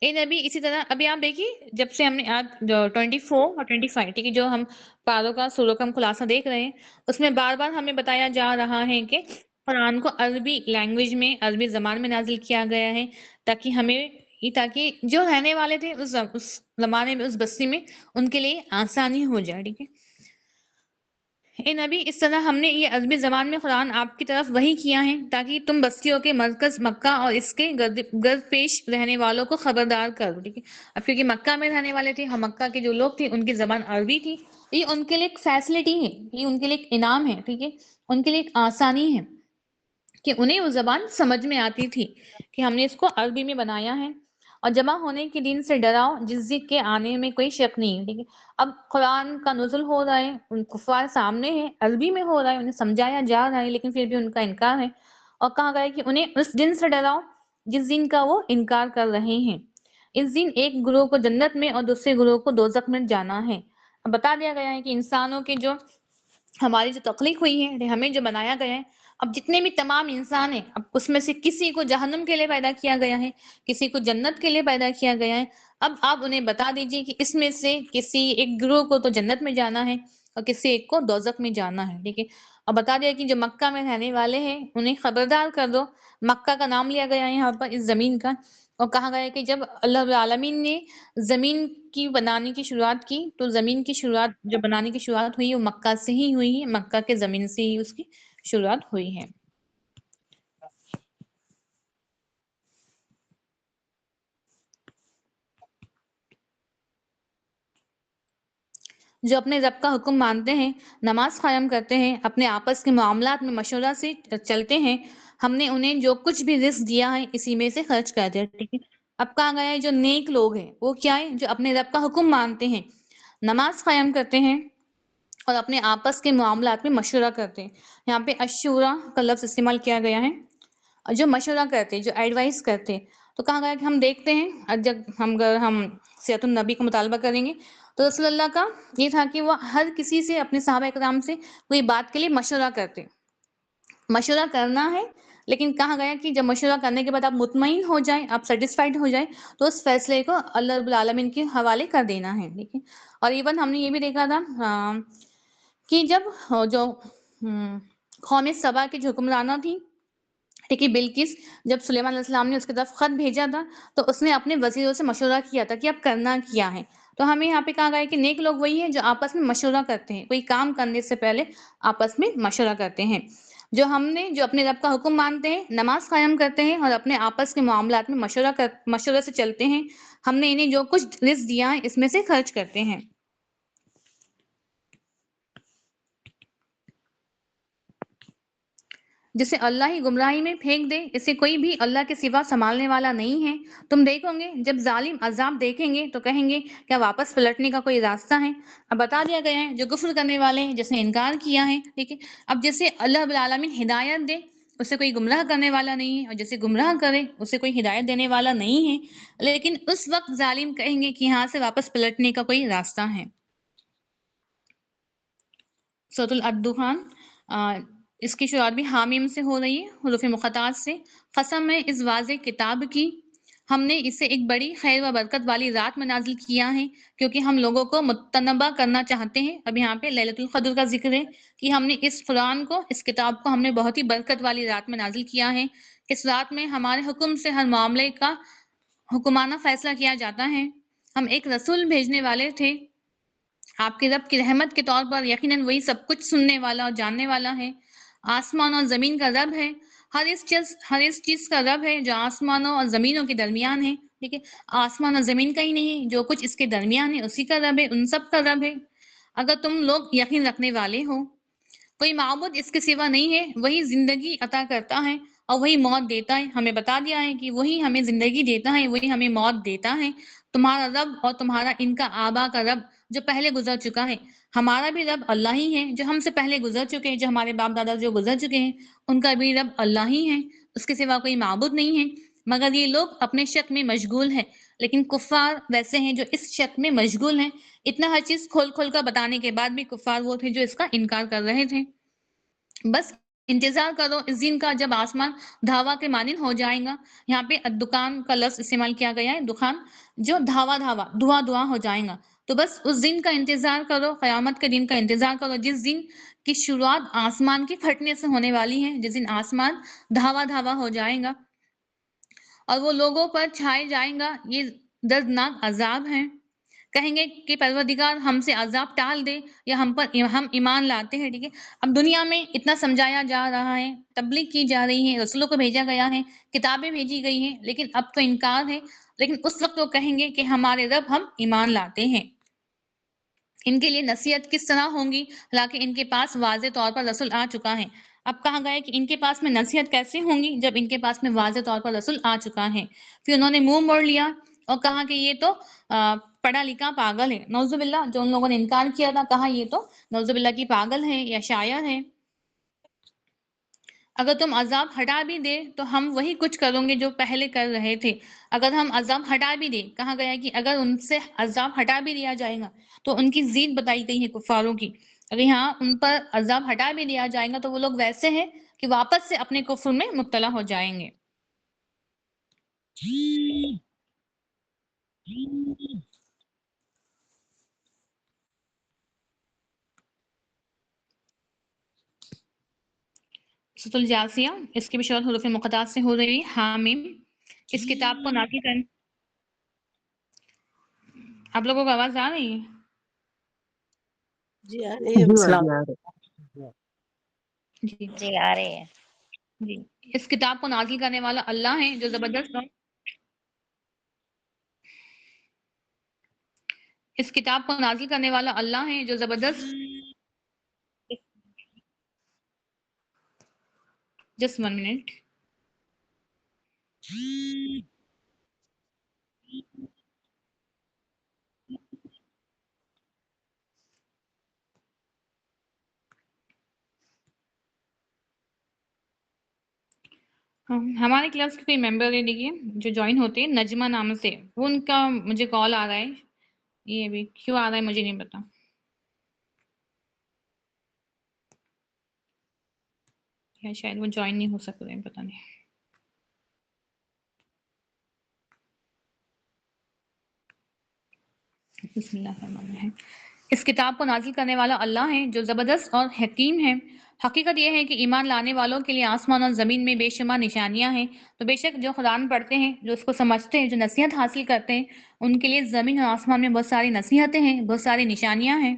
اے نبی، اسی طرح ابھی آپ دیکھیے جب سے ہم نے آج جو 24 اور 25، ٹھیک ہے، جو ہم پاروں کا سوروں کا ہم خلاصہ دیکھ رہے ہیں، اس میں بار بار ہمیں بتایا جا رہا ہے کہ قرآن کو عربی لینگویج میں، عربی زبان میں نازل کیا گیا ہے تاکہ جو رہنے والے تھے اس زمانے میں، اس بستی میں، ان کے لیے آسانی ہو جائے. ٹھیک ہے، اے نبی، اس طرح ہم نے یہ عربی زبان میں قرآن آپ کی طرف وحی کیا ہے تاکہ تم بستیوں کے مرکز مکہ اور اس کے گرد پیش رہنے والوں کو خبردار کرو. ٹھیک ہے، اب کیونکہ مکہ میں رہنے والے تھے، ہم مکہ کے جو لوگ تھے ان کی زبان عربی تھی، یہ ان کے لیے ایک فیسلٹی ہے، یہ ان کے لیے ایک انعام ہے. ٹھیک ہے، ان کے لیے ایک آسانی ہے کہ انہیں وہ زبان سمجھ میں آتی تھی کہ ہم نے اس کو عربی میں بنایا ہے. اور جمع ہونے کے دن سے ڈراؤ جس ذکر کے آنے میں کوئی شک نہیں ہے. ٹھیک ہے، اب قرآن کا نزول ہو رہا ہے، ان کفار سامنے ہے، عربی میں ہو رہا ہے، انہیں سمجھایا جا رہا ہے، لیکن پھر بھی ان کا انکار ہے. اور کہا گیا ہے کہ انہیں اس دن سے ڈراؤ جس دن کا وہ انکار کر رہے ہیں. اس دن ایک گروہ کو جنت میں اور دوسرے گروہ کو دوزخ میں جانا ہے. اب بتا دیا گیا ہے کہ انسانوں کے جو ہماری جو تخلیق ہوئی ہے، ہمیں جو بنایا گیا ہے، اب جتنے بھی تمام انسان ہیں، اب اس میں سے کسی کو جہنم کے لیے پیدا کیا گیا ہے، کسی کو جنت کے لیے پیدا کیا گیا ہے. اب آپ انہیں بتا دیجئے کہ اس میں سے کسی ایک گروہ کو تو جنت میں جانا ہے اور کسی ایک کو دوزخ میں جانا ہے. ٹھیک ہے، اور بتا دیا کہ جو مکہ میں رہنے والے ہیں انہیں خبردار کر دو. مکہ کا نام لیا گیا ہے یہاں پر اس زمین کا، اور کہا گیا ہے کہ جب اللہ رب العالمین نے زمین کی بنانے کی شروعات کی تو زمین کی شروعات جو بنانے کی شروعات ہوئی وہ مکہ سے ہی ہوئی ہے، مکہ کے زمین سے ہی اس کی شروعات ہوئی ہے. جو اپنے رب کا حکم مانتے ہیں، نماز قائم کرتے ہیں، اپنے آپس کے معاملات میں مشورہ سے چلتے ہیں، ہم نے انہیں جو کچھ بھی رزق دیا ہے اسی میں سے خرچ کر دیا. ٹھیک ہے. اب کہا گیا ہے جو نیک لوگ ہیں وہ کیا ہے؟ جو اپنے رب کا حکم مانتے ہیں، نماز قائم کرتے ہیں اور اپنے آپس کے معاملات میں مشورہ کرتے ہیں. یہاں پہ اشورا کا لفظ استعمال کیا گیا ہے. جو مشورہ کرتے، جو ایڈوائز کرتے، تو کہا گیا کہ ہم دیکھتے ہیں جب اگر ہم سیرت النبی کا مطالبہ کریں گے تو رسول اللہ کا یہ تھا کہ وہ ہر کسی سے، اپنے صحابہ کرام سے کوئی بات کے لیے مشورہ کرتے. مشورہ کرنا ہے، لیکن کہا گیا کہ جب مشورہ کرنے کے بعد آپ مطمئن ہو جائیں، آپ سیٹسفائیڈ ہو جائیں، تو اس فیصلے کو اللہ رب العالمین کے حوالے کر دینا ہے. ٹھیک ہے. اور ایون ہم نے یہ بھی دیکھا تھا کہ جب جو قوم سبا کی جو حکمرانہ تھی، ٹھیک ہے، بلقیس، جب سلیمان علیہ السلام نے اس کی طرف خط بھیجا تھا تو اس نے اپنے وزیروں سے مشورہ کیا تھا کہ اب کرنا کیا ہے. تو ہمیں یہاں پہ کہا گیا ہے کہ نیک لوگ وہی ہیں جو آپس میں مشورہ کرتے ہیں، کوئی کام کرنے سے پہلے آپس میں مشورہ کرتے ہیں. جو اپنے رب کا حکم مانتے ہیں، نماز قائم کرتے ہیں اور اپنے آپس کے معاملات میں مشورہ سے چلتے ہیں، ہم نے انہیں جو کچھ رزق دیا ہے اس میں سے خرچ کرتے ہیں. جسے اللہ ہی گمراہی میں پھینک دے، اسے کوئی بھی اللہ کے سوا سنبھالنے والا نہیں ہے. تم دیکھو گے جب ظالم عذاب دیکھیں گے تو کہیں گے کیا واپس پلٹنے کا کوئی راستہ ہے؟ اب بتا دیا گیا ہے جو کفر کرنے والے ہیں، جس نے انکار کیا ہے. ٹھیک ہے. اب جسے اللہ رب العالمین ہدایت دے اسے کوئی گمراہ کرنے والا نہیں ہے، اور جسے گمراہ کرے اسے کوئی ہدایت دینے والا نہیں ہے. لیکن اس وقت ظالم کہیں گے کہ یہاں سے واپس پلٹنے کا کوئی راستہ ہے. سورۃ الدخان، اس کی شروعات بھی حامیم سے ہو رہی ہے، حروف مقطعات سے. قسم ہے اس واضح کتاب کی، ہم نے اسے ایک بڑی خیر و برکت والی رات میں نازل کیا ہے کیونکہ ہم لوگوں کو متنبع کرنا چاہتے ہیں. اب یہاں پہ لیلۃ القدر کا ذکر ہے کہ ہم نے اس قرآن کو، اس کتاب کو ہم نے بہت ہی برکت والی رات میں نازل کیا ہے. اس رات میں ہمارے حکم سے ہر معاملے کا حکمانہ فیصلہ کیا جاتا ہے. ہم ایک رسول بھیجنے والے تھے آپ کے رب کی رحمت کے طور پر، یقیناً وہی سب کچھ سننے والا اور جاننے والا ہے. آسمان اور زمین کا رب ہے، ہر اس چیز کا رب ہے جو آسمانوں اور زمینوں کے درمیان ہے. ٹھیک ہے. آسمان اور زمین کا ہی نہیں، جو کچھ اس کے درمیان ہے اسی کا رب ہے، ان سب کا رب ہے. اگر تم لوگ یقین رکھنے والے ہو، کوئی معبود اس کے سوا نہیں ہے، وہی زندگی عطا کرتا ہے اور وہی موت دیتا ہے. ہمیں بتا دیا ہے کہ وہی ہمیں زندگی دیتا ہے، وہی ہمیں موت دیتا ہے. تمہارا رب اور تمہارا ان کا آبا کا رب جو پہلے گزر چکا ہے، ہمارا بھی رب اللہ ہی ہے جو ہم سے پہلے گزر چکے ہیں، جو ہمارے باپ دادا جو گزر چکے ہیں ان کا بھی رب اللہ ہی ہے، اس کے سوا کوئی معبود نہیں ہے. مگر یہ لوگ اپنے شک میں مشغول ہیں، لیکن کفار ویسے ہیں جو اس شک میں مشغول ہیں. اتنا ہر چیز کھول کھول کر بتانے کے بعد بھی کفار وہ تھے جو اس کا انکار کر رہے تھے. بس انتظار کرو اس دن کا جب آسمان دھاوا کے مانند ہو جائے گا. یہاں پہ دکان کا لفظ استعمال کیا گیا ہے، دخان، جو دھاوا دھواں ہو جائے گا. تو بس اس دن کا انتظار کرو، قیامت کے دن کا انتظار کرو، جس دن کی شروعات آسمان کے پھٹنے سے ہونے والی ہے، جس دن آسمان دھاوا ہو جائے گا اور وہ لوگوں پر چھائے جائے گا. یہ دردناک عذاب ہے. کہیں گے کہ پروردگار ہم سے عذاب ٹال دے یا ہم ایمان لاتے ہیں. ٹھیک ہے. اب دنیا میں اتنا سمجھایا جا رہا ہے، تبلیغ کی جا رہی ہے، رسولوں کو بھیجا گیا ہے، کتابیں بھیجی گئی ہیں، لیکن اب تو انکار ہے. لیکن اس وقت وہ کہیں گے کہ ہمارے رب ہم ایمان لاتے ہیں. ان کے لیے نصیحت کس طرح ہوں گی، حالانکہ ان کے پاس واضح طور پر رسول آ چکا ہے. اب کہا گیا کہ ان کے پاس میں نصیحت کیسے ہوں گی جب ان کے پاس میں واضح طور پر رسول آ چکا ہے. پھر انہوں نے منہ موڑ لیا اور کہا کہ یہ تو پڑھا لکھا پاگل ہے. نعوذ باللہ، جو ان لوگوں نے انکار کیا تھا، کہا یہ تو نعوذ باللہ کی پاگل ہے یا شاعر ہے. اگر تم عذاب ہٹا بھی دے تو ہم وہی کچھ کریں گے جو پہلے کر رہے تھے. اگر ہم عذاب ہٹا بھی دیں، کہا گیا کہ اگر ان سے عذاب ہٹا بھی دیا جائے گا تو ان کی زید بتائی گئی ہے کفاروں کی. اگر یہاں ان پر عذاب ہٹا بھی دیا جائے گا تو وہ لوگ ویسے ہیں کہ واپس سے اپنے کفر میں مبتلا ہو جائیں گے. سورۃ الجاثیہ، اس کی بھی شروعات حروف مقطعات سے ہو رہی ہے، حامیم. اس کتاب کو نازل کرنے، آپ لوگوں کو آواز آ رہی ہے؟ جی آ رہی ہے. السلام جی جی آ رہی ہے. جی. اس کتاب کو نازل کرنے والا اللہ ہے جو زبردست اس کتاب کو نازل کرنے والا اللہ ہے جو زبردست. Just 1 minute. ہمارے کلاس کے کوئی ممبر ہے دیکھیے جو جوائن ہوتے ہیں نجمہ نام سے، وہ ان کا مجھے کال آ رہا ہے، یہ ابھی کیوں آ رہا ہے مجھے نہیں پتا. یا شاید وہ جوائن نہیں ہو سک رہے ہیں، پتہ نہیں. بسم اللہ الرحمن الرحیم. اس کتاب کو نازل کرنے والا اللہ ہے جو زبردست اور حکیم ہے. حقیقت یہ ہے کہ ایمان لانے والوں کے لیے آسمان اور زمین میں بے شمار نشانیاں ہیں. تو بے شک جو قرآن پڑھتے ہیں، جو اس کو سمجھتے ہیں، جو نصیحت حاصل کرتے ہیں، ان کے لیے زمین اور آسمان میں بہت ساری نصیحتیں ہیں، بہت ساری نشانیاں ہیں.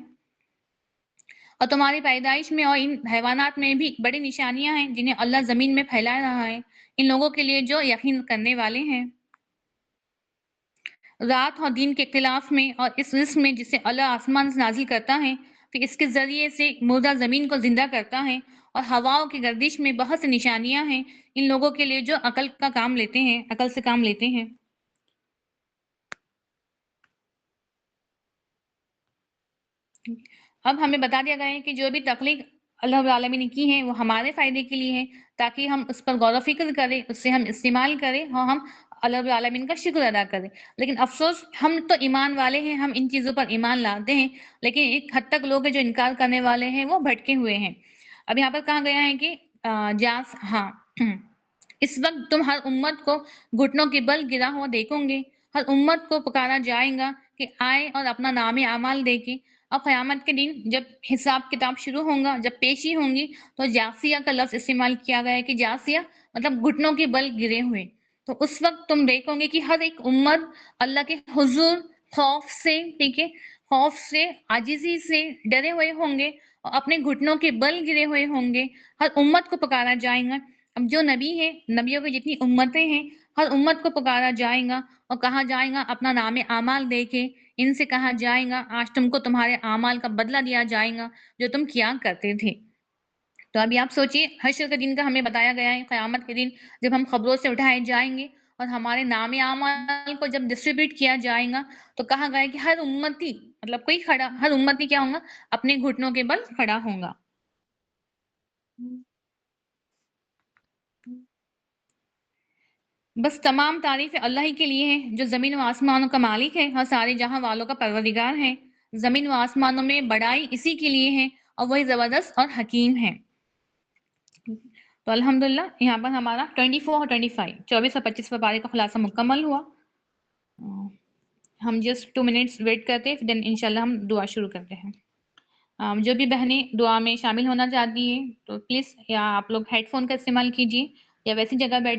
اور تمہاری پیدائش میں اور ان حیوانات میں بھی بڑی نشانیاں ہیں جنہیں اللہ زمین میں پھیلا رہا ہے ان لوگوں کے لیے جو یقین کرنے والے ہیں. رات اور دن کے اختلاف میں اور اس رزق میں جسے اللہ آسمان سے نازل کرتا ہے، پھر اس کے ذریعے سے مردہ زمین کو زندہ کرتا ہے، اور ہواؤں کی گردش میں بہت سی نشانیاں ہیں ان لوگوں کے لیے جو عقل کا کام لیتے ہیں، عقل سے کام لیتے ہیں. اب ہمیں بتا دیا گیا ہے کہ جو بھی تخلیق اللہ رب العالمین نے کی ہے وہ ہمارے فائدے کے لیے ہے، تاکہ ہم اس پر غور و فکر کریں، اس سے ہم استعمال کریں اور ہم اللہ رب العالمین کا شکر ادا کریں. لیکن افسوس ہم تو ایمان والے ہیں، ہم ان چیزوں پر ایمان لاتے ہیں، لیکن ایک حد تک لوگ ہیں جو انکار کرنے والے ہیں، وہ بھٹکے ہوئے ہیں. اب یہاں پر کہا گیا ہے کہ اس وقت تم ہر امت کو گھٹنوں کے بل گرا ہوا دیکھو گے. ہر امت کو پکارا جائے گا کہ آئے اور اپنا نام اعمال دیکھے. اور قیامت کے دن جب حساب کتاب شروع ہوگا، جب پیشی ہوں گی، تو جاسیہ کا لفظ استعمال کیا گیا ہے کہ جاسیہ مطلب گھٹنوں کے بل گرے ہوئے. تو اس وقت تم دیکھو گے کہ ہر ایک امت اللہ کے حضور خوف سے، ٹھیک ہے، خوف سے، عاجزی سے ڈرے ہوئے ہوں گے اور اپنے گھٹنوں کے بل گرے ہوئے ہوں گے. ہر امت کو پکارا جائے گا. اب جو نبی ہے، نبیوں کی جتنی امتیں ہیں، ہر امت کو پکارا جائے گا اور کہا جائے گا اپنا نام اعمال دیکھے. ان سے کہا جائے گا آج تم کو تمہارے اعمال کا بدلہ دیا جائے گا جو تم کیا کرتے تھے. تو ابھی آپ سوچئے حشر کے دن کا ہمیں بتایا گیا ہے، قیامت کے دن جب ہم خبروں سے اٹھائے جائیں گے اور ہمارے نام اعمال کو جب ڈسٹریبیوٹ کیا جائے گا، تو کہا گیا ہے کہ ہر امتی مطلب کوئی کھڑا، ہر امتی کیا ہوگا؟ اپنے گھٹنوں کے بل کھڑا ہوگا. بس تمام تعریف اللہ ہی کے لیے ہے جو زمین و آسمانوں کا مالک ہے اور سارے جہاں والوں کا پروردگار ہے. زمین و آسمانوں میں بڑائی اسی کے لیے ہے اور وہی زبردست اور حکیم ہے. تو الحمدللہ یہاں پر ہمارا 24 اور 25 24 اور 25 پارے کا خلاصہ مکمل ہوا. ہم جسٹ 2 منٹس ویٹ کرتے ہیں، دین انشاءاللہ ہم دعا شروع کرتے ہیں. جو بھی بہنیں دعا میں شامل ہونا چاہتی ہیں تو پلیز یا آپ لوگ ہیڈ فون کا استعمال کیجیے یا ویسی جگہ بیٹھے